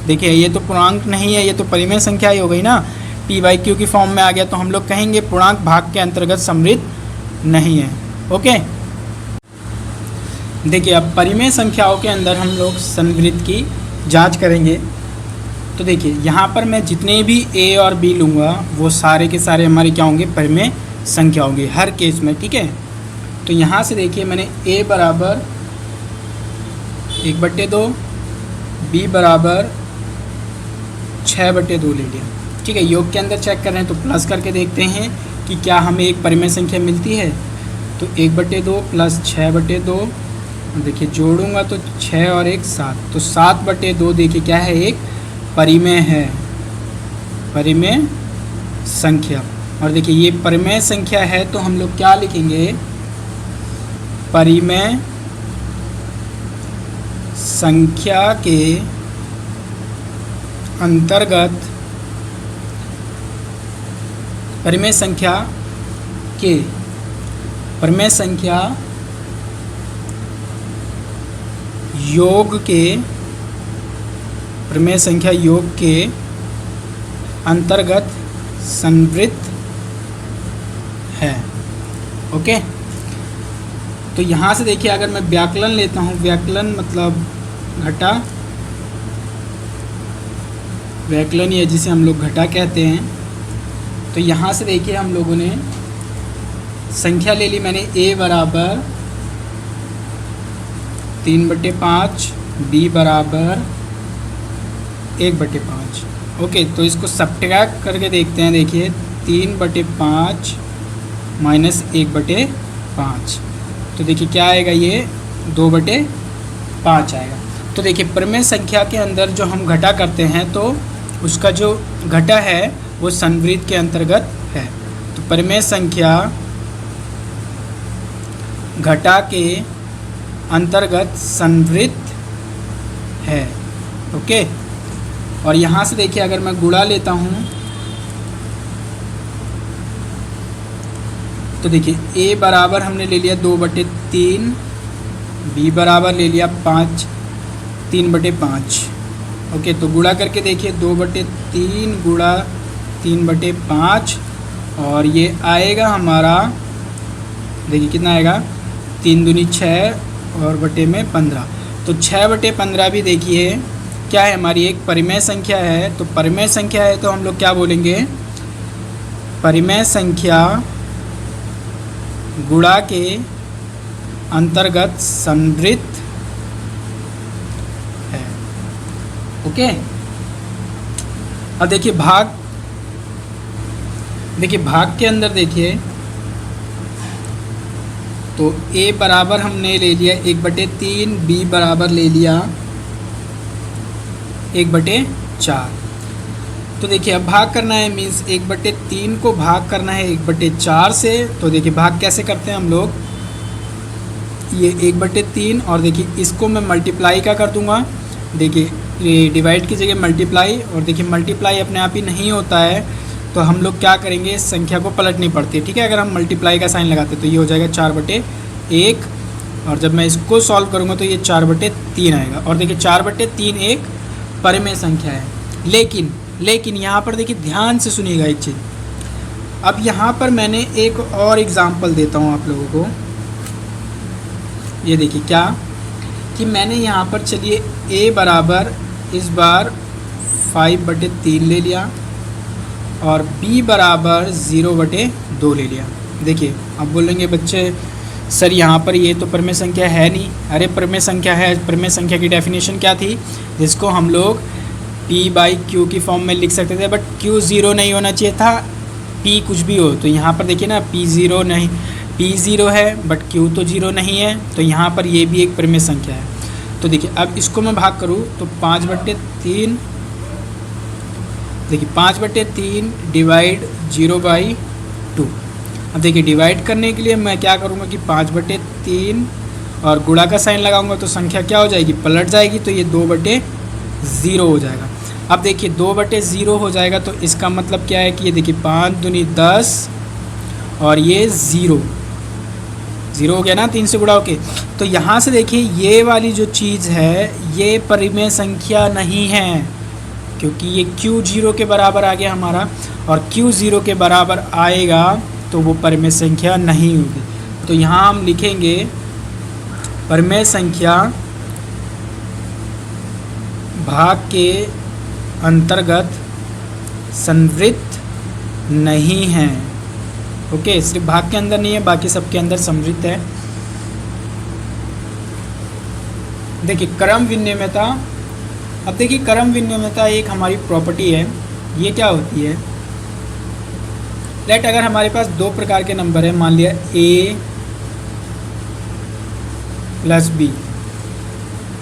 Speaker 1: देखिए ये तो पूर्णांक नहीं है, ये तो परिमेय संख्या ही हो गई ना, p/q की फॉर्म में आ गया। तो हम लोग कहेंगे पूर्णांक भाग के अंतर्गत सम्मिलित नहीं है। ओके, देखिए अब परिमेय संख्याओं के अंदर हम लोग सम्मिलित की जांच करेंगे। तो देखिए यहाँ पर मैं जितने भी a और b लूँगा वो सारे के सारे हमारे क्या होंगे, परिमेय संख्या होंगे हर केस में। ठीक है, तो यहाँ से देखिए मैंने a बराबर 1/2, b बराबर 6/2 ले लिया। ठीक है, योग के अंदर चेक कर रहे हैं तो प्लस करके देखते हैं कि क्या हमें एक परिमेय संख्या मिलती है। तो 1/2 प्लस 6/2, देखिए जोड़ूंगा तो 6 और 1 7, तो 7/2 देखिए क्या है, एक परिमेय है, परिमेय संख्या। और देखिए ये परिमेय संख्या है तो हम लोग क्या लिखेंगे, परिमेय संख्या के अंतर्गत, परिमेय संख्या के, परिमेय संख्या योग के, परिमेय संख्या योग के अंतर्गत सम्मिलित है। ओके, तो यहाँ से देखिए अगर मैं व्याकलन लेता हूँ, व्याकलन मतलब घटा, व्याकलन ये जिसे हम लोग घटा कहते हैं। तो यहाँ से देखिए हम लोगों ने संख्या ले ली, मैंने a बराबर 3/5, b बराबर 1/5। ओके, तो इसको सब्ट्रैक्ट करके देखते हैं। देखिए 3/5 माइनस 1/5, तो देखिए क्या आएगा, ये 2/5 आएगा। तो देखिए परिमेय संख्या के अंदर जो हम घटा करते हैं तो उसका जो घटा है वो सम्मिलित के अंतर्गत है। तो परिमेय संख्या घटा के अंतर्गत सम्मिलित है। ओके, और यहाँ से देखिए अगर मैं गुणा लेता हूँ तो देखिए a बराबर हमने ले लिया 2/3, b बराबर ले लिया 3/5। ओके, तो गुणा करके देखिए 2/3 गुणा 3/5, और ये आएगा हमारा, देखिए कितना आएगा, 3 दूनी 6 और बटे में 15। तो 6/15 भी देखिए क्या है, हमारी एक परिमेय संख्या है। तो परिमेय संख्या है तो हम लोग क्या बोलेंगे, परिमेय संख्या गुणा के अंतर्गत सम्मिलित है। ओके, अब देखिए भाग, देखिए भाग के अंदर देखिए तो a बराबर हमने ले लिया 1/3, b बराबर ले लिया 1/4। तो देखिए अब भाग करना है, मीन्स 1/3 को भाग करना है 1/4 से। तो देखिए भाग कैसे करते हैं हम लोग, ये 1/3 और देखिए इसको मैं मल्टीप्लाई का कर दूंगा। देखिए ये डिवाइड की जगह मल्टीप्लाई, और देखिए मल्टीप्लाई अपने आप ही नहीं होता है तो हम लोग क्या करेंगे, इस संख्या को पलटनी पड़ती है। ठीक है, अगर हम मल्टीप्लाई का साइन लगाते तो ये हो जाएगा 4/1, और जब मैं इसको सॉल्व करूँगा तो ये 4/3 आएगा। और देखिए 4/3 एक परिमेय संख्या है। लेकिन यहाँ पर देखिए ध्यान से सुनिएगा एक चीज़। अब यहाँ पर मैंने एक और एग्ज़ाम्पल देता हूँ आप लोगों को। ये देखिए क्या कि मैंने यहाँ पर चलिए a बराबर इस बार 5/3 ले लिया और b बराबर 0/2 ले लिया। देखिए अब बोलेंगे बच्चे सर यहाँ पर ये तो परिमेय संख्या है नहीं। अरे परिमेय संख्या है। परिमेय संख्या की डेफिनेशन क्या थी, जिसको हम लोग p/q की फॉर्म में लिख सकते थे, बट q 0 नहीं होना चाहिए था, p कुछ भी हो। तो यहाँ पर देखिए ना p 0 नहीं, p 0 है बट q तो 0 नहीं है, तो यहाँ पर ये भी एक परिमेय संख्या है। तो देखिए अब इसको मैं भाग करूँ तो 5/3, देखिए 5/3 डिवाइड 0/2। अब देखिए डिवाइड करने के लिए मैं क्या करूँगा कि 5/3 और गुणा का साइन लगाऊंगा तो संख्या क्या हो जाएगी, पलट जाएगी, तो ये 2/0 हो जाएगा। अब देखिए 2/0 हो जाएगा तो इसका मतलब क्या है कि ये देखिए 5 दूनी 10 और ये 0 हो गया ना 3 से गुणा होके। तो यहाँ से देखिए ये वाली जो चीज़ है ये परिमेय संख्या नहीं है, क्योंकि ये q 0 के बराबर आ गया हमारा, और q 0 के बराबर आएगा तो वो परिमेय संख्या नहीं होगी। तो यहाँ हम लिखेंगे परिमेय संख्या भाग के अंतर्गत संवृत्त नहीं है। ओके, सिर्फ भाग के अंदर नहीं है, बाकी सबके अंदर संवृत्त है। देखिए क्रम विनिमयता। अब देखिए क्रम विनिमयता एक हमारी प्रॉपर्टी है। ये क्या होती है, लेट अगर हमारे पास दो प्रकार के नंबर है, मान लिया a प्लस b,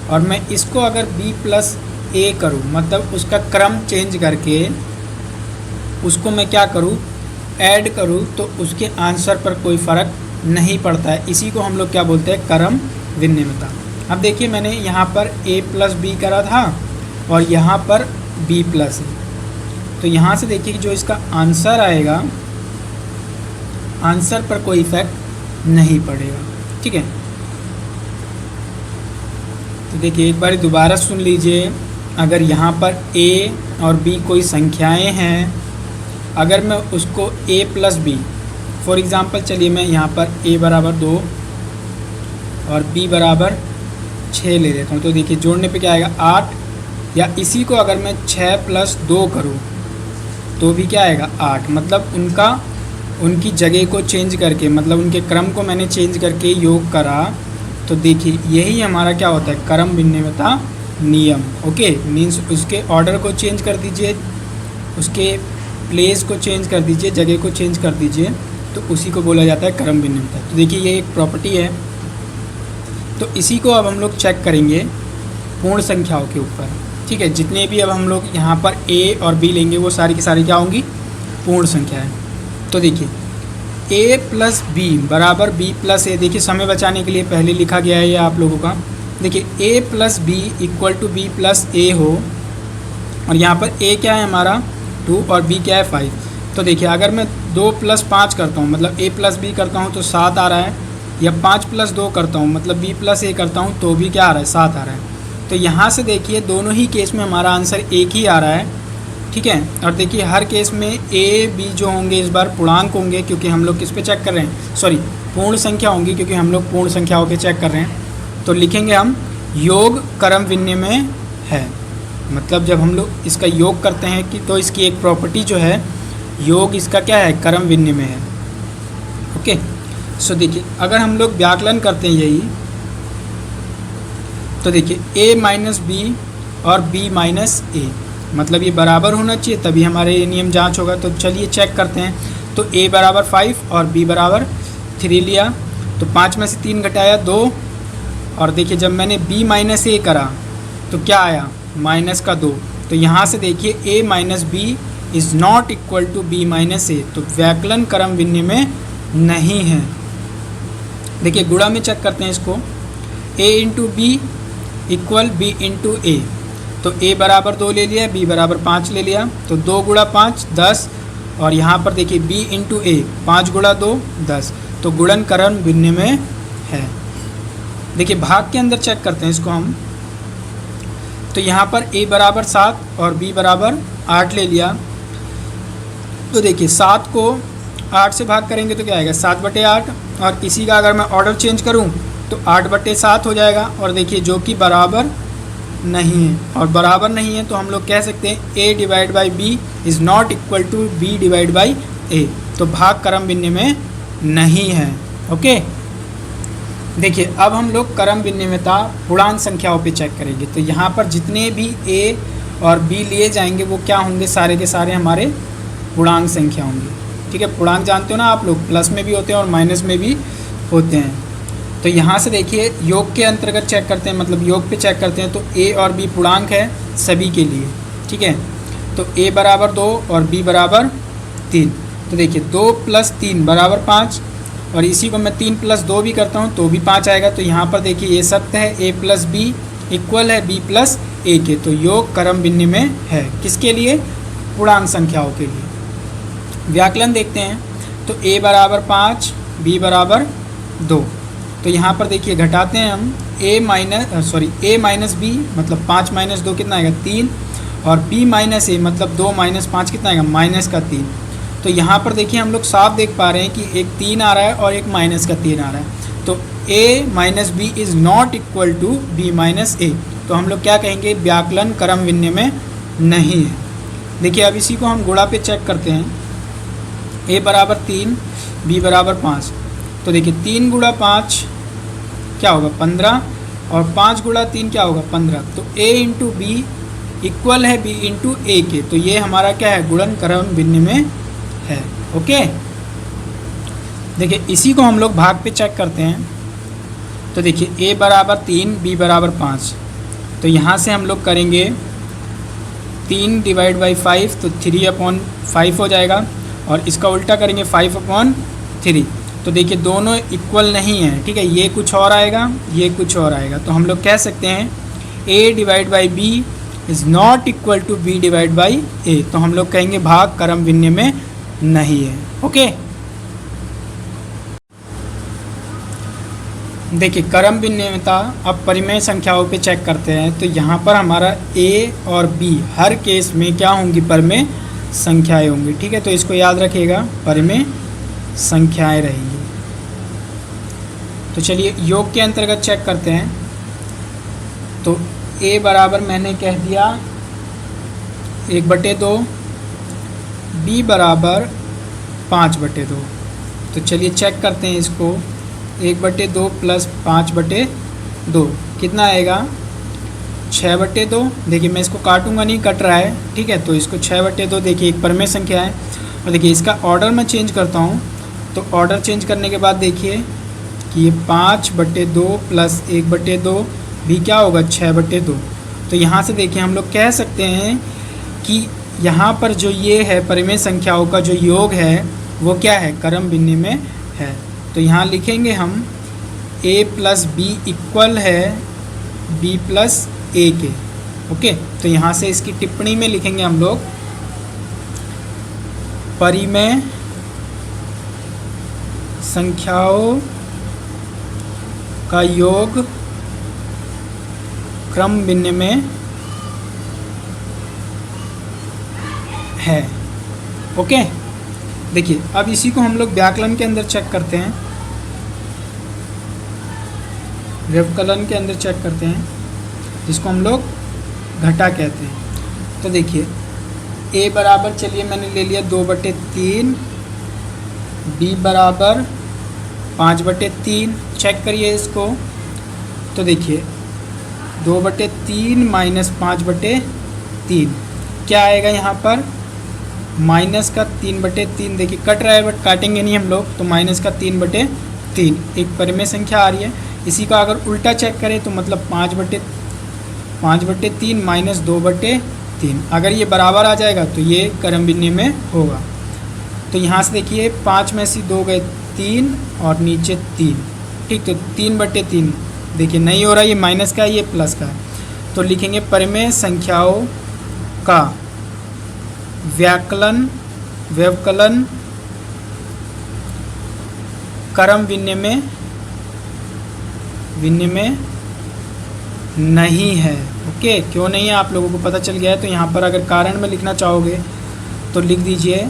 Speaker 1: और मैं इसको अगर b प्लस a करूँ, मतलब उसका क्रम चेंज करके उसको मैं क्या करूँ, ऐड करूँ, तो उसके आंसर पर कोई फ़र्क नहीं पड़ता है। इसी को हम लोग क्या बोलते हैं, क्रम विनिमयता। अब देखिए मैंने यहाँ पर a प्लस b करा था और यहाँ पर b प्लस है, तो यहाँ से देखिए कि जो इसका आंसर आएगा, आंसर पर कोई इफेक्ट नहीं पड़ेगा। ठीक है, तो देखिए एक बार दोबारा सुन लीजिए। अगर यहाँ पर a और b कोई संख्याएं हैं, अगर मैं उसको a plus b, for example चलिए मैं यहाँ पर a बराबर 2 और b बराबर 6 ले लेता हूँ, तो देखिए जोड़ने पे क्या आएगा 8, या इसी को अगर मैं 6 प्लस 2 करूँ तो भी क्या आएगा 8। मतलब उनकी जगह को चेंज करके, मतलब उनके क्रम को मैंने चेंज करके योग करा, तो देखिए यही हमारा क्या होता है, क्रम विनिमयता नियम। ओके, मीन्स उसके ऑर्डर को चेंज कर दीजिए, उसके प्लेस को चेंज कर दीजिए, जगह को चेंज कर दीजिए, तो उसी को बोला जाता है क्रम विनिमयता। तो देखिए ये एक प्रॉपर्टी है। तो इसी को अब हम लोग चेक करेंगे पूर्ण संख्याओं के ऊपर। ठीक है, जितने भी अब हम लोग यहाँ पर a और b लेंगे वो सारी की सारी क्या होंगी, पूर्ण संख्या है। तो देखिए a प्लस बी बराबर b प्लस ए, देखिए समय बचाने के लिए पहले लिखा गया है ये आप लोगों का। देखिए a plus b equal to b plus a हो, और यहाँ पर a क्या है हमारा 2 और b क्या है 5। तो देखिए अगर मैं 2 प्लस 5 करता हूँ, मतलब a प्लस बी करता हूँ तो 7 आ रहा है, या 5 प्लस 2 करता हूँ मतलब b प्लस ए करता हूँ तो भी क्या आ रहा है, 7 आ रहा है। तो यहाँ से देखिए दोनों ही केस में हमारा आंसर एक ही आ रहा है। ठीक है, और देखिए हर केस में a b जो होंगे इस बार पूर्णांक होंगे, क्योंकि हम लोग किस पे चेक कर रहे हैं, सॉरी पूर्ण संख्या होंगी, क्योंकि हम लोग पूर्ण संख्याओं पे चेक कर रहे हैं। तो लिखेंगे हम योग क्रम विनिमय है, मतलब जब हम लोग इसका योग करते हैं कि तो इसकी एक प्रॉपर्टी जो है योग, इसका क्या है, क्रम विनिमय है। ओके, सो देखिए अगर हम लोग व्याकलन करते हैं यही, तो देखिए a माइनस बी और b माइनस ए, मतलब ये बराबर होना चाहिए तभी हमारे ये नियम जांच होगा। तो चलिए चेक करते हैं। तो a बराबर 5 और b बराबर 3 लिया, तो 5 में से 3 घटाया 2, और देखिए जब मैंने b माइनस ए करा तो क्या आया, माइनस का 2। तो यहाँ से देखिए a minus b is not equal to b minus a, तो व्याकलन क्रम विनिमय नहीं है। देखिए गुणा में चेक करते हैं इसको, a into b equal b into a, तो a बराबर 2 ले लिया, b बराबर 5 ले लिया, तो 2 गुणा 5 10, और यहाँ पर देखिए b इंटू ए 5 गुणा 2 10, तो गुणन क्रम विनिमय है। देखिए भाग के अंदर चेक करते हैं इसको हम, तो यहाँ पर a बराबर 7 और b बराबर 8 ले लिया, तो देखिए 7 को 8 से भाग करेंगे तो क्या आएगा 7/8, और इसी का अगर मैं ऑर्डर चेंज करूँ तो 8/7 हो जाएगा। और देखिए जो कि बराबर नहीं है, और बराबर नहीं है तो हम लोग कह सकते हैं a divide by B is not equal to b divide by a। तो भाग क्रम भिन्न में नहीं है। ओके, देखिए अब हम लोग क्रम विनिमयता पूर्णांक संख्याओं पे चेक करेंगे। तो यहाँ पर जितने भी a और b लिए जाएंगे वो क्या होंगे, सारे के सारे हमारे पूर्णांक संख्या होंगे। ठीक है, पूर्णांक जानते हो ना आप लोग, प्लस में भी होते हैं और माइनस में भी होते हैं। तो यहाँ से देखिए योग के अंतर्गत चेक करते हैं, मतलब योग पे चेक करते हैं। तो a और b पूर्णांक है सभी के लिए। ठीक है, तो a बराबर 2 और b बराबर 3। तो देखिए 2 + 3 = 5, और इसी को मैं 3 + 2 भी करता हूँ तो भी 5 आएगा। तो यहाँ पर देखिए ये सत्य है, a + b इक्वल है b + a के। तो योग क्रम भिन्न में है, किसके लिए, पूर्णांक संख्याओं के लिए। व्याकलन देखते हैं। तो a बराबर 5, b बराबर 2। तो यहाँ पर देखिए घटाते हैं हम a माइनस b मतलब 5 - 2 कितना आएगा, 3, और b - a मतलब 2 - 5 कितना आएगा, -3। तो यहाँ पर देखिए हम लोग साफ देख पा रहे हैं कि एक 3 आ रहा है और एक -3 आ रहा है। तो a - b is not equal to b - a। तो हम लोग क्या कहेंगे, व्याकलन क्रम भिन्न में नहीं है। देखिए अब इसी को हम गुणा पे चेक करते हैं। a बराबर 3, b बराबर 5। तो देखिए 3 × 5 क्या होगा, 15, और 5 × 3 क्या होगा, 15। तो a × b इक्वल है b × a के। तो ये हमारा क्या है, गुणन क्रम भिन्न में है। ओके, देखिए इसी को हम लोग भाग पे चेक करते हैं। तो देखिए a बराबर 3, b बराबर 5। तो यहाँ से हम लोग करेंगे 3 डिवाइड बाई 5, तो 3/5 हो जाएगा, और इसका उल्टा करेंगे 5/3। तो देखिए दोनों इक्वल नहीं है। ठीक है, ये कुछ और आएगा, ये कुछ और आएगा। तो हम लोग कह सकते हैं a divide by b is not equal to b divide by a। तो हम लोग कहेंगे भाग क्रम भिन्न में नहीं है। ओके, देखिए क्रम भिन्नता अब परिमेय संख्याओं पे चेक करते हैं। तो यहाँ पर हमारा a और b हर केस में क्या होंगी, परिमेय संख्याएं होंगी। ठीक है, तो इसको याद रखिएगा, परिमेय संख्याएं रहेंगी। तो चलिए योग के अंतर्गत चेक करते हैं। तो a बराबर मैंने कह दिया 1/2, b बराबर 5/2। तो चलिए चेक करते हैं इसको। 1/2 + 5/2 कितना आएगा, 6/2। देखिए मैं इसको काटूंगा नहीं, कट रहा है। ठीक है, तो इसको 6/2, देखिए एक परिमेय संख्या है। और देखिए इसका ऑर्डर मैं चेंज करता हूँ। तो ऑर्डर चेंज करने के बाद देखिए कि ये 5/2 + 1/2 भी क्या होगा, 6/2। तो यहाँ से देखिए हम लोग कह सकते हैं कि यहाँ पर जो ये है परिमेय संख्याओं का जो योग है वो क्या है, क्रम भिन्न में है। तो यहाँ लिखेंगे हम a + b इक्वल है b + a के। ओके, तो यहाँ से इसकी टिप्पणी में लिखेंगे हम लोग परिमेय संख्याओं का योग क्रम भिन्न में है। ओके, देखिए अब इसी को हम लोग व्याकलन के अंदर चेक करते हैं, व्यवकलन के अंदर चेक करते हैं, जिसको हम लोग घटा कहते हैं। तो देखिए a बराबर, चलिए मैंने ले लिया 2/3, b बराबर 5/3। चेक करिए इसको। तो देखिए 2/3 - 5/3 क्या आएगा, यहाँ पर -3/3। देखिए कट रहा है बट काटेंगे नहीं हम लोग। तो -3/3 एक परिमेय संख्या आ रही है। इसी का अगर उल्टा चेक करें तो मतलब 5/3 - 2/3। अगर ये बराबर आ जाएगा तो ये क्रम भिन्न में होगा। तो यहाँ से देखिए 5 में से 2 गए 3 और नीचे 3। ठीक, तो 3/3 देखिए नहीं हो रहा, ये माइनस का है, ये प्लस का है। तो लिखेंगे परिमेय संख्याओं का व्यवकलन क्रम भिन्न में नहीं है। ओके, क्यों नहीं है आप लोगों को पता चल गया है। तो यहाँ पर अगर कारण में लिखना चाहोगे तो लिख दीजिए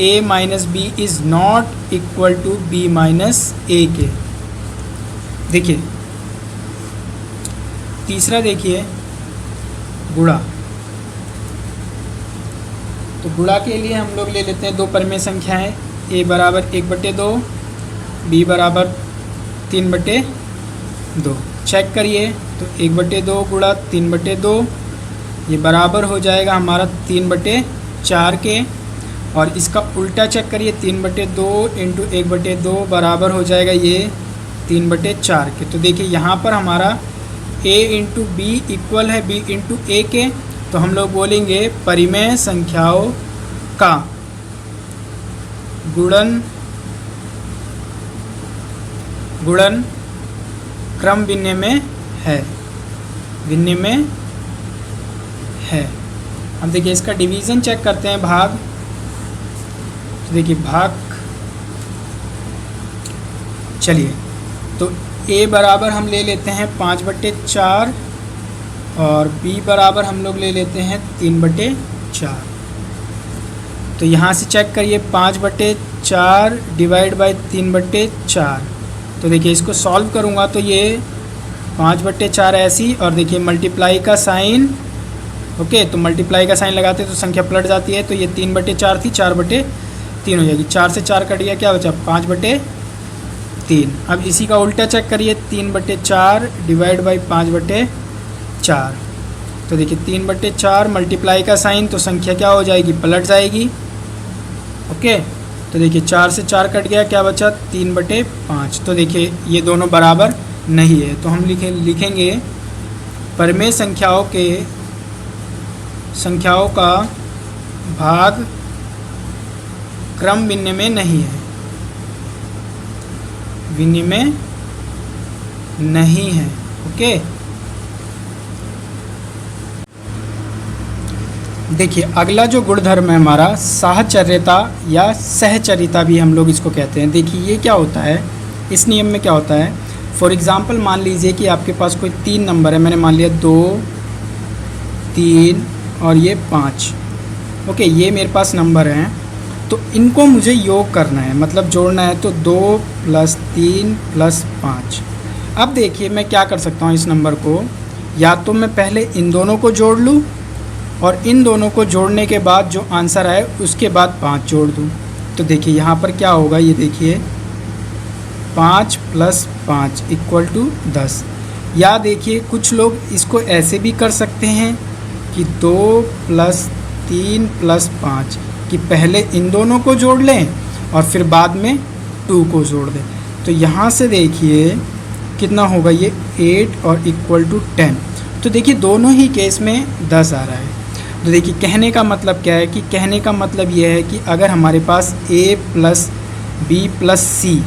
Speaker 1: a - b is not equal to b - a के। देखिए तीसरा देखिए गुणा। तो गुणा के लिए हम लोग ले लेते हैं दो परिमेय संख्याएं, a बराबर 1/2, b बराबर 3/2। चेक करिए तो 1/2 गुणा 3/2 ये बराबर हो जाएगा हमारा 3/4 के। और इसका उल्टा चेक करिए, 3/2 इंटू 1/2 बराबर हो जाएगा ये 3/4 के। तो देखिए यहाँ पर हमारा a इंटू बी इक्वल है b इंटू ए के। तो हम लोग बोलेंगे परिमेय संख्याओं का गुणन क्रम विनिमय है। अब देखिए इसका डिवीज़न चेक करते हैं, भाग। तो देखिए भाग, चलिए तो a बराबर हम ले लेते हैं 5/4 और b बराबर हम लोग ले लेते हैं 3/4। तो यहाँ से चेक करिए 5/4 डिवाइड बाई 3/4। तो देखिए इसको सॉल्व करूँगा तो ये 5/4 ऐसी, और देखिए मल्टीप्लाई का साइन, ओके, तो मल्टीप्लाई का साइन लगाते तो संख्या पलट जाती है। तो ये 3/4 थी, 4/3 हो जाएगी। 4 से 4 कट गया, क्या बचा 5/3। अब इसी का उल्टा चेक करिए, 3/4 डिवाइड बाई 5/4। तो देखिए 3/4 मल्टीप्लाई का साइन, तो संख्या क्या हो जाएगी, पलट जाएगी। ओके, तो देखिए 4 से 4 कट गया, क्या बचा 3/5। तो देखिए ये दोनों बराबर नहीं है। तो हम लिखेंगे परिमेय संख्याओं का भाग क्रम विनिमय नहीं है। ओके, देखिए अगला जो गुणधर्म है हमारा साहचर्यता या सहचरिता भी हम लोग इसको कहते हैं। देखिए ये क्या होता है, इस नियम में क्या होता है, फॉर एग्ज़ाम्पल मान लीजिए कि आपके पास कोई 3 नंबर है, मैंने मान लिया 2, 3 और ये 5। ओके, ये मेरे पास नंबर हैं। तो इनको मुझे योग करना है, मतलब जोड़ना है। तो 2 + 3 + 5। अब देखिए मैं क्या कर सकता हूँ, इस नंबर को या तो मैं पहले इन दोनों को जोड़ लूँ और इन दोनों को जोड़ने के बाद जो आंसर आए उसके बाद 5 जोड़ दूँ। तो देखिए यहाँ पर क्या होगा, ये देखिए 5 + 5 = 10। या देखिए कुछ लोग इसको ऐसे भी कर सकते हैं कि 2 + 3 + 5 कि पहले इन दोनों को जोड़ लें और फिर बाद में 2 को जोड़ दें। तो यहाँ से देखिए कितना होगा, ये 8 और = 10। तो देखिए दोनों ही केस में 10 आ रहा है। तो देखिए कहने का मतलब क्या है, कि कहने का मतलब ये है कि अगर हमारे पास a + b + c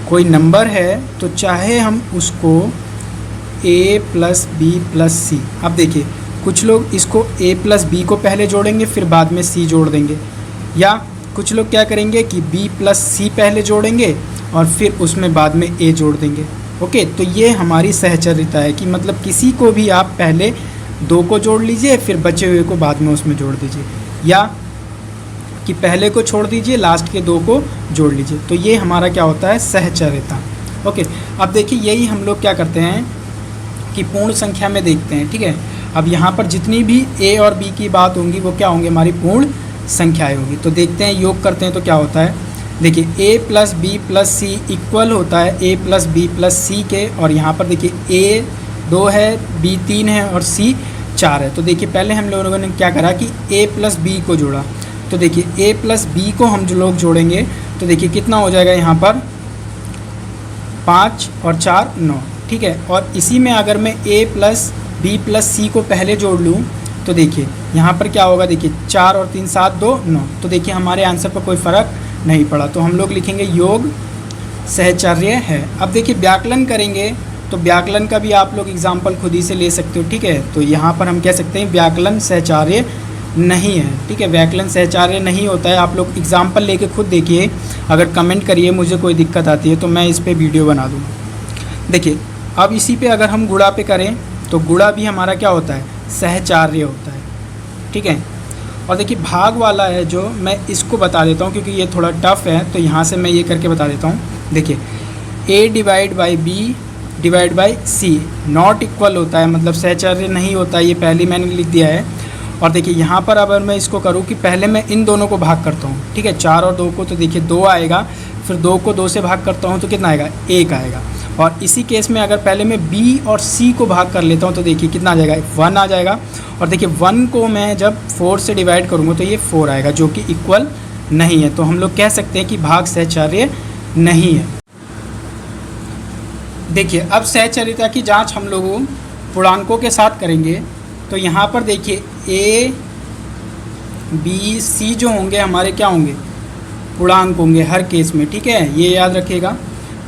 Speaker 1: कोई नंबर है तो चाहे हम उसको a + b + c। अब देखिए कुछ लोग इसको a + b को पहले जोड़ेंगे फिर बाद में c जोड़ देंगे, या कुछ लोग क्या करेंगे कि b + c पहले जोड़ेंगे और फिर उसमें बाद में a जोड़ देंगे। ओके, तो ये हमारी सहचर्यता है कि मतलब किसी को भी आप पहले 2 को जोड़ लीजिए फिर बचे हुए को बाद में उसमें जोड़ दीजिए, या कि पहले को छोड़ दीजिए लास्ट के 2 को जोड़ लीजिए। तो ये हमारा क्या होता है, सहचर्यता। ओके, अब देखिए यही हम लोग क्या करते हैं कि पूर्ण संख्या में देखते हैं। ठीक है, अब यहाँ पर जितनी भी a और b की बात होंगी वो क्या होंगी, हमारी पूर्ण संख्याएं होगी। तो देखते हैं, योग करते हैं तो क्या होता है। देखिए a + b + c इक्वल होता है a + b + c के। और यहाँ पर देखिए a 2 है, b 3 है और c 4 है। तो देखिए पहले हम लोगों ने क्या करा कि a + b को जोड़ा। तो देखिए a + b को हम जो लोग जोड़ेंगे तो देखिए कितना हो जाएगा, यहाँ पर 5 और 4 9। ठीक है, और इसी में अगर मैं a + b + c को पहले जोड़ लूँ तो देखिए यहाँ पर क्या होगा, देखिए 4 और 3 7 2 9। तो देखिए हमारे आंसर पर कोई फ़र्क नहीं पड़ा। तो हम लोग लिखेंगे योग सहचर्य है। अब देखिए व्याकलन करेंगे तो व्याकलन का भी आप लोग एग्जाम्पल खुद ही से ले सकते हो। ठीक है, तो यहाँ पर हम कह सकते हैं व्याकलन सहचार्य नहीं है। ठीक है, व्याकलन सहचार्य नहीं होता है। आप लोग एग्जाम्पल लेके खुद देखिए, अगर कमेंट करिए मुझे कोई दिक्कत आती है तो मैं इस पर वीडियो बना दूँगा। देखिए अब इसी पे अगर हम गुणा पे करें तो गुणा भी हमारा क्या होता है, सहचार्य होता है। ठीक है, और देखिए भाग वाला है जो, मैं इसको बता देता हूँ क्योंकि ये थोड़ा टफ है, तो यहाँ से मैं ये करके बता देता हूँ। देखिए a / b divide by C. Not equal होता है मतलब सहचर्य नहीं होता है, ये पहले मैंने लिख दिया है। और देखिए यहाँ पर अगर मैं इसको करूँ कि पहले मैं इन दोनों को भाग करता हूँ, ठीक है, 4 और 2 को, तो देखिए 2 आएगा, फिर 2 को 2 से भाग करता हूँ तो कितना आएगा, 1 आएगा। और इसी केस में अगर पहले मैं बी और सी को भाग कर लेता हूँ तो देखिए कितना आ जाएगा, 1 आ जाएगा। और देखिए 1 को मैं जब 4 से डिवाइड करूँगा तो ये 4 आएगा, जो कि इक्वल नहीं है। तो हम लोग कह सकते हैं कि भाग सहचर्य नहीं है। देखिए अब सहचर्यता की जांच हम लोग पूर्णांकों के साथ करेंगे। तो यहाँ पर देखिए ए बी सी जो होंगे हमारे क्या होंगे, पूर्णांक होंगे हर केस में, ठीक है, ये याद रखिएगा।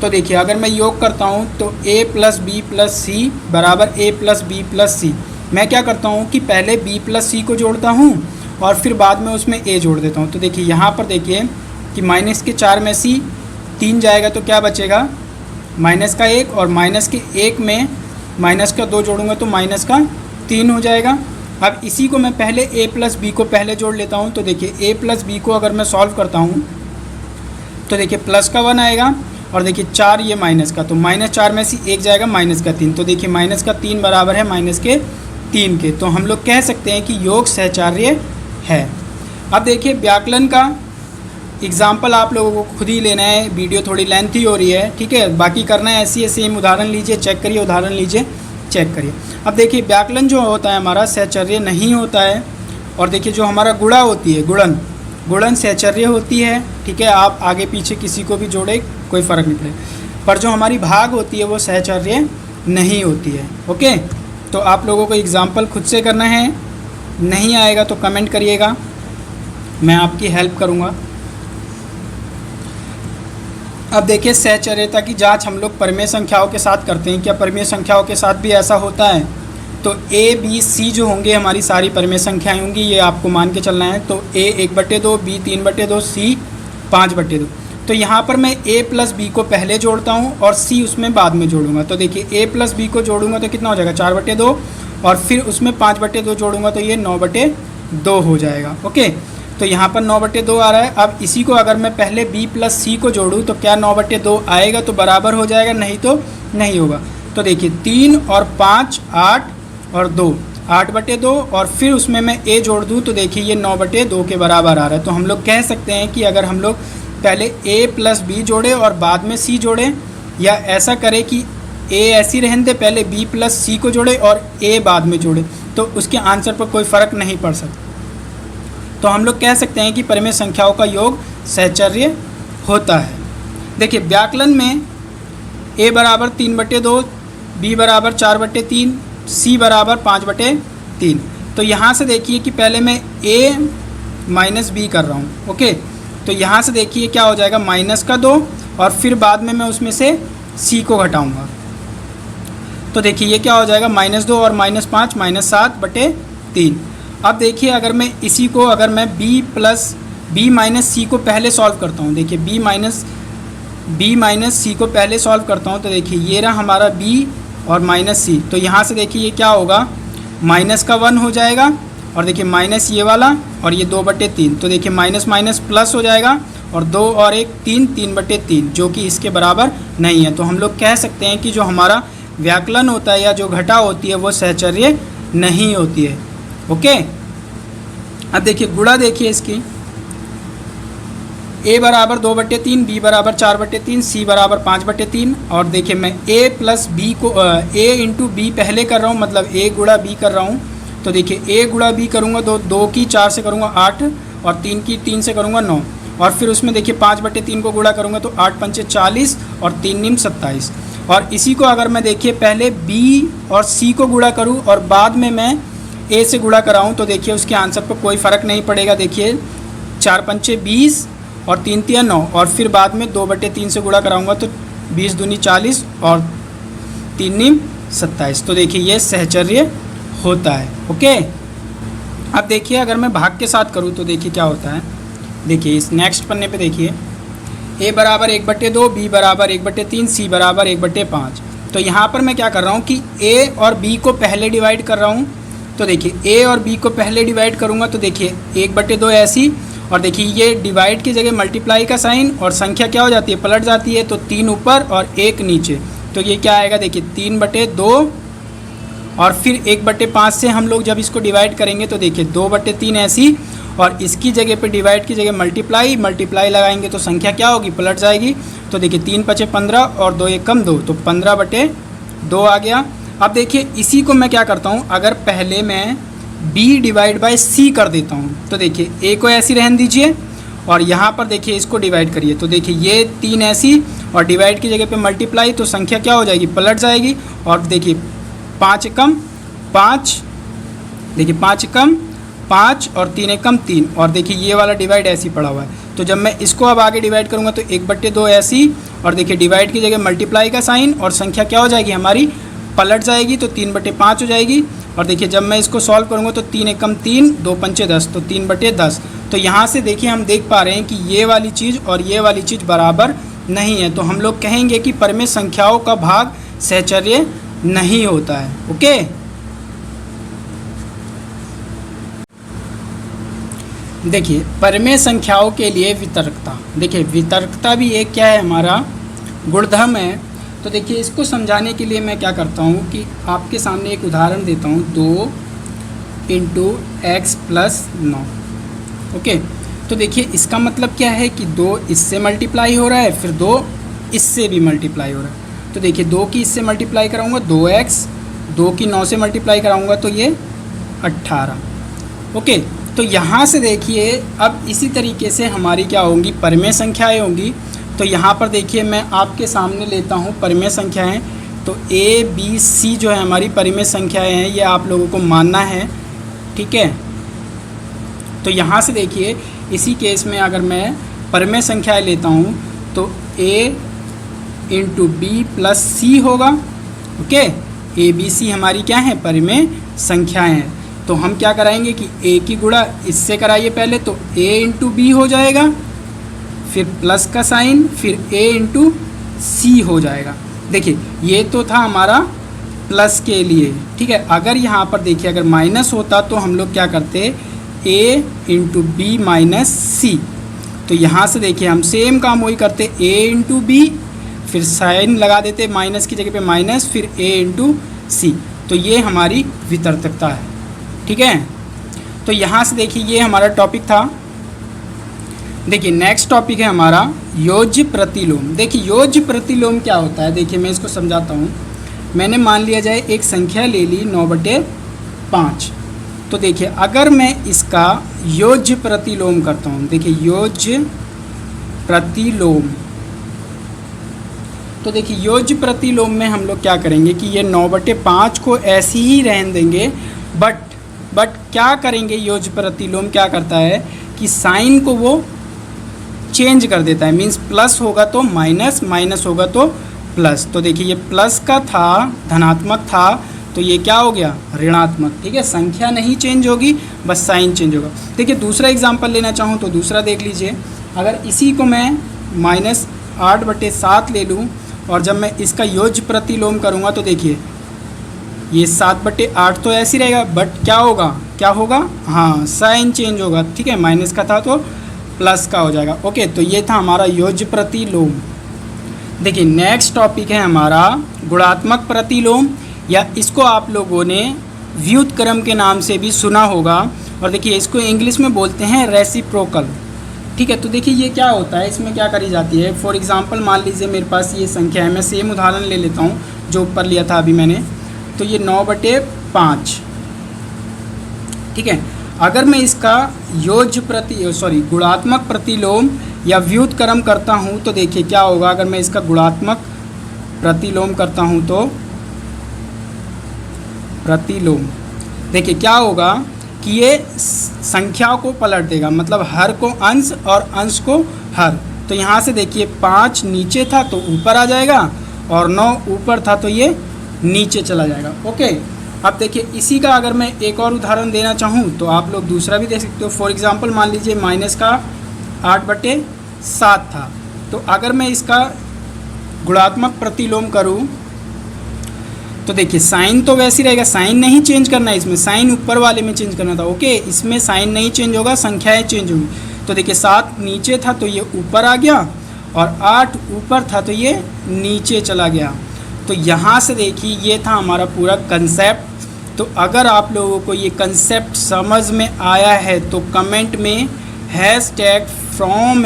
Speaker 1: तो देखिए अगर मैं योग करता हूँ तो a प्लस बी प्लस सी बराबर a प्लस बी प्लस सी। मैं क्या करता हूँ कि पहले b प्लस सी को जोड़ता हूँ और फिर बाद में उसमें a जोड़ देता हूँ। तो देखिए यहाँ पर देखिए कि माइनस के 4 में सी 3 जाएगा तो क्या बचेगा, माइनस का 1, और माइनस के 1 में माइनस का 2 जोड़ूंगा तो माइनस का 3 हो जाएगा। अब इसी को मैं पहले a प्लस बी को पहले जोड़ लेता हूँ। तो देखिए a प्लस बी को अगर मैं सॉल्व करता हूँ तो देखिए प्लस का 1 आएगा, और देखिए 4 ये माइनस का, तो माइनस 4 में से 1 जाएगा माइनस का 3। तो देखिए माइनस का 3 बराबर है माइनस के 3 के। तो हम लोग कह सकते हैं कि योग सहचर्य है। अब देखिए व्याकरण का एग्जाम्पल आप लोगों को खुद ही लेना है, वीडियो थोड़ी लेंथी हो रही है, ठीक है, बाकी करना है ऐसी सेम उदाहरण लीजिए, चेक करिए, उदाहरण लीजिए, चेक करिए। अब देखिए व्याकरण जो होता है हमारा सहचर्य नहीं होता है। और देखिए जो हमारा गुणा होती है, गुणन सहचर्य होती है, ठीक है, आप आगे पीछे किसी को भी जोड़े कोई फ़र्क नहीं पड़ेगा। पर जो हमारी भाग होती है वो सहचर्य नहीं होती है। ओके, तो आप लोगों को एग्जाम्पल खुद से करना है, नहीं आएगा तो कमेंट करिएगा, मैं आपकी हेल्प करूँगा। अब देखिए सहचर्यता की जांच हम लोग परिमेय संख्याओं के साथ करते हैं। क्या परिमेय संख्याओं के साथ भी ऐसा होता है? तो a b c जो होंगे हमारी सारी परिमेय संख्याएं होंगी, ये आपको मान के चलना है। तो a 1/2, b 3/2, c 5/2। तो यहाँ पर मैं a प्लस बी को पहले जोड़ता हूँ और c उसमें बाद में जोड़ूंगा। तो देखिए a प्लस बी को जोड़ूंगा तो कितना हो जाएगा, 4/2, और फिर उसमें 5/2 जोड़ूंगा तो ये 9/2 हो जाएगा। ओके, तो यहाँ पर 9/2 आ रहा है। अब इसी को अगर मैं पहले b प्लस सी को जोड़ूँ तो क्या 9/2 आएगा, तो बराबर हो जाएगा, नहीं तो नहीं होगा। तो देखिए 3 और 5 8 और 2 8/2, और फिर उसमें मैं a जोड़ दूँ तो देखिए ये 9/2 के बराबर आ रहा है। तो हम लोग कह सकते हैं कि अगर हम लोग पहले a प्लस बी जोड़े और बाद में c जोड़े, या ऐसा करें कि a ऐसी रहने दे, पहले b प्लस सी को जोड़े और a बाद में जोड़े, तो उसके आंसर पर कोई फ़र्क नहीं पड़ सकता। तो हम लोग कह सकते हैं कि परिमेय संख्याओं का योग सहचर्य होता है। देखिए व्याकलन में a बराबर 3/2, b बराबर 4/3, c बराबर 5/3। तो यहाँ से देखिए कि पहले मैं a माइनस बी कर रहा हूँ। ओके, तो यहाँ से देखिए क्या हो जाएगा, -2, और फिर बाद में मैं उसमें से c को घटाऊँगा। तो देखिए ये क्या हो जाएगा, -2 और -5 -7/3। अब देखिए अगर मैं इसी को अगर मैं b माइनस सी को पहले सॉल्व करता हूँ, देखिए b माइनस सी को पहले सॉल्व करता हूँ तो देखिए ये रहा हमारा b और माइनस सी। तो यहाँ से देखिए ये क्या होगा, माइनस का 1 हो जाएगा, और देखिए माइनस ये वाला और ये 2/3। तो देखिए माइनस माइनस प्लस हो जाएगा, और 2 और 1 3 3/3, जो कि इसके बराबर नहीं है। तो हम लोग कह सकते हैं कि जो हमारा व्याकलन होता है या जो घटा होती है वो सहचर्य नहीं होती है। ओके, अब देखिए गुणा देखिए इसकी, a बराबर 2/3, b बराबर 4/3, c बराबर 5/3। और देखिए मैं a प्लस बी को a इंटू बी पहले कर रहा हूँ, मतलब a गुणा b कर रहा हूँ। तो देखिए a गुणा b करूँगा तो 2 की 4 से करूँगा 8, और 3 की 3 से करूँगा 9, और फिर उसमें देखिए 5/3 को गुणा करूँगा तो 8 पंचे 40 और 3 निम 27। और इसी को अगर मैं देखिए पहले b और c को गुणा करूँ और बाद में मैं a से गुणा कराऊँ तो देखिए उसके आंसर पर कोई फ़र्क नहीं पड़ेगा। देखिए 4 पंचे 20 और 3 तिया 9, और फिर बाद में 2/3 से गुणा कराऊंगा तो 20 दूनी 40 और 3 निम 27। तो देखिए ये सहचर्य होता है। ओके, अब देखिए अगर मैं भाग के साथ करूँ तो देखिए क्या होता है। देखिए इस नेक्स्ट पन्ने पे देखिए a बराबर 1/2, b बराबर 1/3, c बराबर 1/5। तो यहाँ पर मैं क्या कर रहा हूँ कि a और b को पहले डिवाइड कर रहा हूँ। तो देखिए a और b को पहले डिवाइड करूँगा तो देखिए 1/2 ऐसी, और देखिए ये डिवाइड की जगह मल्टीप्लाई का साइन, और संख्या क्या हो जाती है, पलट जाती है। तो 3 ऊपर और 1 नीचे, तो ये क्या आएगा, देखिए 3/2 और फिर 1/5 से हम लोग जब इसको डिवाइड करेंगे तो देखिए 2/3 ऐसी, और इसकी जगह पे डिवाइड की जगह मल्टीप्लाई लगाएंगे तो संख्या क्या होगी, पलट जाएगी। तो देखिए 3×5 = 15 और 2 × 1 = 2, तो 15/2 आ गया। अब देखिए इसी को मैं क्या करता हूँ, अगर पहले मैं b/c कर देता हूँ तो देखिए a को ऐसी रहने दीजिए और यहाँ पर देखिए इसको डिवाइड करिए, तो देखिए ये 3 ऐसी और डिवाइड की जगह पे मल्टीप्लाई, तो संख्या क्या हो जाएगी, पलट जाएगी। और देखिए 5 × 5, देखिए 5 × 5 और 3 × 3, और देखिए ये वाला डिवाइड ऐसी पड़ा हुआ है। तो जब मैं इसको अब आगे डिवाइड करूँगा तो 1/2 ऐसी, और देखिए डिवाइड की जगह मल्टीप्लाई का साइन, और संख्या क्या हो जाएगी हमारी, पलट जाएगी, तो 3/5 हो जाएगी। और देखिए जब मैं इसको सॉल्व करूँगा तो 3 × 3 2 × 5 = 10, तो 3/10। तो यहाँ से देखिए हम देख पा रहे हैं कि ये वाली चीज़ और ये वाली चीज़ बराबर नहीं है, तो हम लोग कहेंगे कि परिमेय संख्याओं का भाग सहचर्य नहीं होता है। ओके, देखिए परिमेय संख्याओं के लिए वितर्कता, देखिए वितर्कता भी एक क्या है, हमारा गुणधर्म है। तो देखिए इसको समझाने के लिए मैं क्या करता हूँ कि आपके सामने एक उदाहरण देता हूँ, 2 × x + 9। ओके, तो देखिए इसका मतलब क्या है कि 2 इससे मल्टीप्लाई हो रहा है, फिर 2 इससे भी मल्टीप्लाई हो रहा है। तो देखिए 2 की इससे मल्टीप्लाई कराऊंगा 2x, 2 की 9 से मल्टीप्लाई कराऊंगा तो ये 18। ओके, तो यहाँ से देखिए अब इसी तरीके से हमारी क्या होंगी, परिमेय संख्याएँ होंगी। तो यहाँ पर देखिए मैं आपके सामने लेता हूँ परिमेय संख्याएँ, तो a b c जो है हमारी परिमेय संख्याएँ हैं, ये आप लोगों को मानना है, ठीक है। तो यहाँ से देखिए इसी केस में अगर मैं परिमेय संख्याएँ लेता हूँ तो a × b + c होगा। ओके, a b c हमारी क्या है, परिमेय संख्याएँ हैं। तो हम क्या कराएंगे कि a की गुणा इससे कराइए पहले, तो a × b हो जाएगा, फिर प्लस का साइन, फिर a × c हो जाएगा। देखिए ये तो था हमारा प्लस के लिए, ठीक है। अगर यहाँ पर देखिए अगर माइनस होता तो हम लोग क्या करते, a × b - c। तो यहाँ से देखिए हम सेम काम वही करते, a × b, फिर साइन लगा देते माइनस की जगह पे माइनस, फिर a × c। तो ये हमारी वितर्कता है, ठीक है। तो यहाँ से देखिए ये हमारा टॉपिक था। देखिए नेक्स्ट टॉपिक है हमारा योज्य प्रतिलोम। देखिए योज्य प्रतिलोम क्या होता है, देखिए मैं इसको समझाता हूँ। मैंने मान लिया जाए एक संख्या ले ली 9/5, तो देखिए अगर मैं इसका योज्य प्रतिलोम करता हूँ, देखिए योज्य प्रतिलोम, तो देखिए योज्य प्रतिलोम में हम लोग क्या करेंगे कि ये 9/5 को ऐसे ही रहने देंगे, बट क्या करेंगे, योज्य प्रतिलोम क्या करता है कि साइन को वो चेंज कर देता है। मीन्स प्लस होगा तो माइनस, माइनस होगा तो प्लस। तो देखिए ये प्लस का था, धनात्मक था, तो ये क्या हो गया, ऋणात्मक, ठीक है। संख्या नहीं चेंज होगी, बस साइन चेंज होगा। देखिए दूसरा एग्जांपल लेना चाहूँ तो दूसरा देख लीजिए। अगर इसी को मैं -8/7 ले लूँ और जब मैं इसका योज्य प्रतिलोम करूँगा तो देखिए ये 7/8 तो ऐसे ही रहेगा, बट क्या होगा, हाँ साइन चेंज होगा, ठीक है। माइनस का था तो प्लस का हो जाएगा। ओके, तो ये था हमारा योज्य प्रतिलोम। देखिए नेक्स्ट टॉपिक है हमारा गुणात्मक प्रतिलोम, या इसको आप लोगों ने व्युत्क्रम के नाम से भी सुना होगा, और देखिए इसको इंग्लिश में बोलते हैं रेसिप्रोकल, ठीक है। तो देखिए ये क्या होता है, इसमें क्या करी जाती है। फॉर एग्जांपल मान लीजिए मेरे पास ये संख्या है, मैं सेम उदाहरण ले लेता हूँ जो ऊपर लिया था अभी मैंने, तो ये 9/5, ठीक है। अगर मैं इसका गुणात्मक प्रतिलोम या व्युत्क्रम करता हूँ तो देखिए क्या होगा। अगर मैं इसका गुणात्मक प्रतिलोम करता हूँ तो प्रतिलोम, देखिए क्या होगा कि ये संख्या को पलट देगा, मतलब हर को अंश और अंश को हर। तो यहाँ से देखिए 5 नीचे था तो ऊपर आ जाएगा, और 9 ऊपर था तो ये नीचे चला जाएगा। ओके, अब देखिए इसी का अगर मैं एक और उदाहरण देना चाहूँ तो आप लोग दूसरा भी दे सकते हो। फॉर एग्जांपल मान लीजिए माइनस का 8/7 था, तो अगर मैं इसका गुणात्मक प्रतिलोम करूँ तो देखिए साइन तो वैसे ही रहेगा, साइन नहीं चेंज करना है, इसमें साइन ऊपर वाले में चेंज करना था। ओके, इसमें साइन नहीं चेंज होगा, संख्याएँ चेंज होंगी। तो देखिए 7 नीचे था तो ये ऊपर आ गया, और 8 ऊपर था तो ये नीचे चला गया।
Speaker 2: तो यहाँ से देखिए ये था हमारा पूरा कंसेप्ट। तो अगर आप लोगों को ये कंसेप्ट समझ में आया है तो कमेंट में हैशटैग फ्रॉम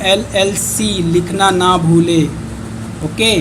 Speaker 2: LLC लिखना ना भूले। ओके।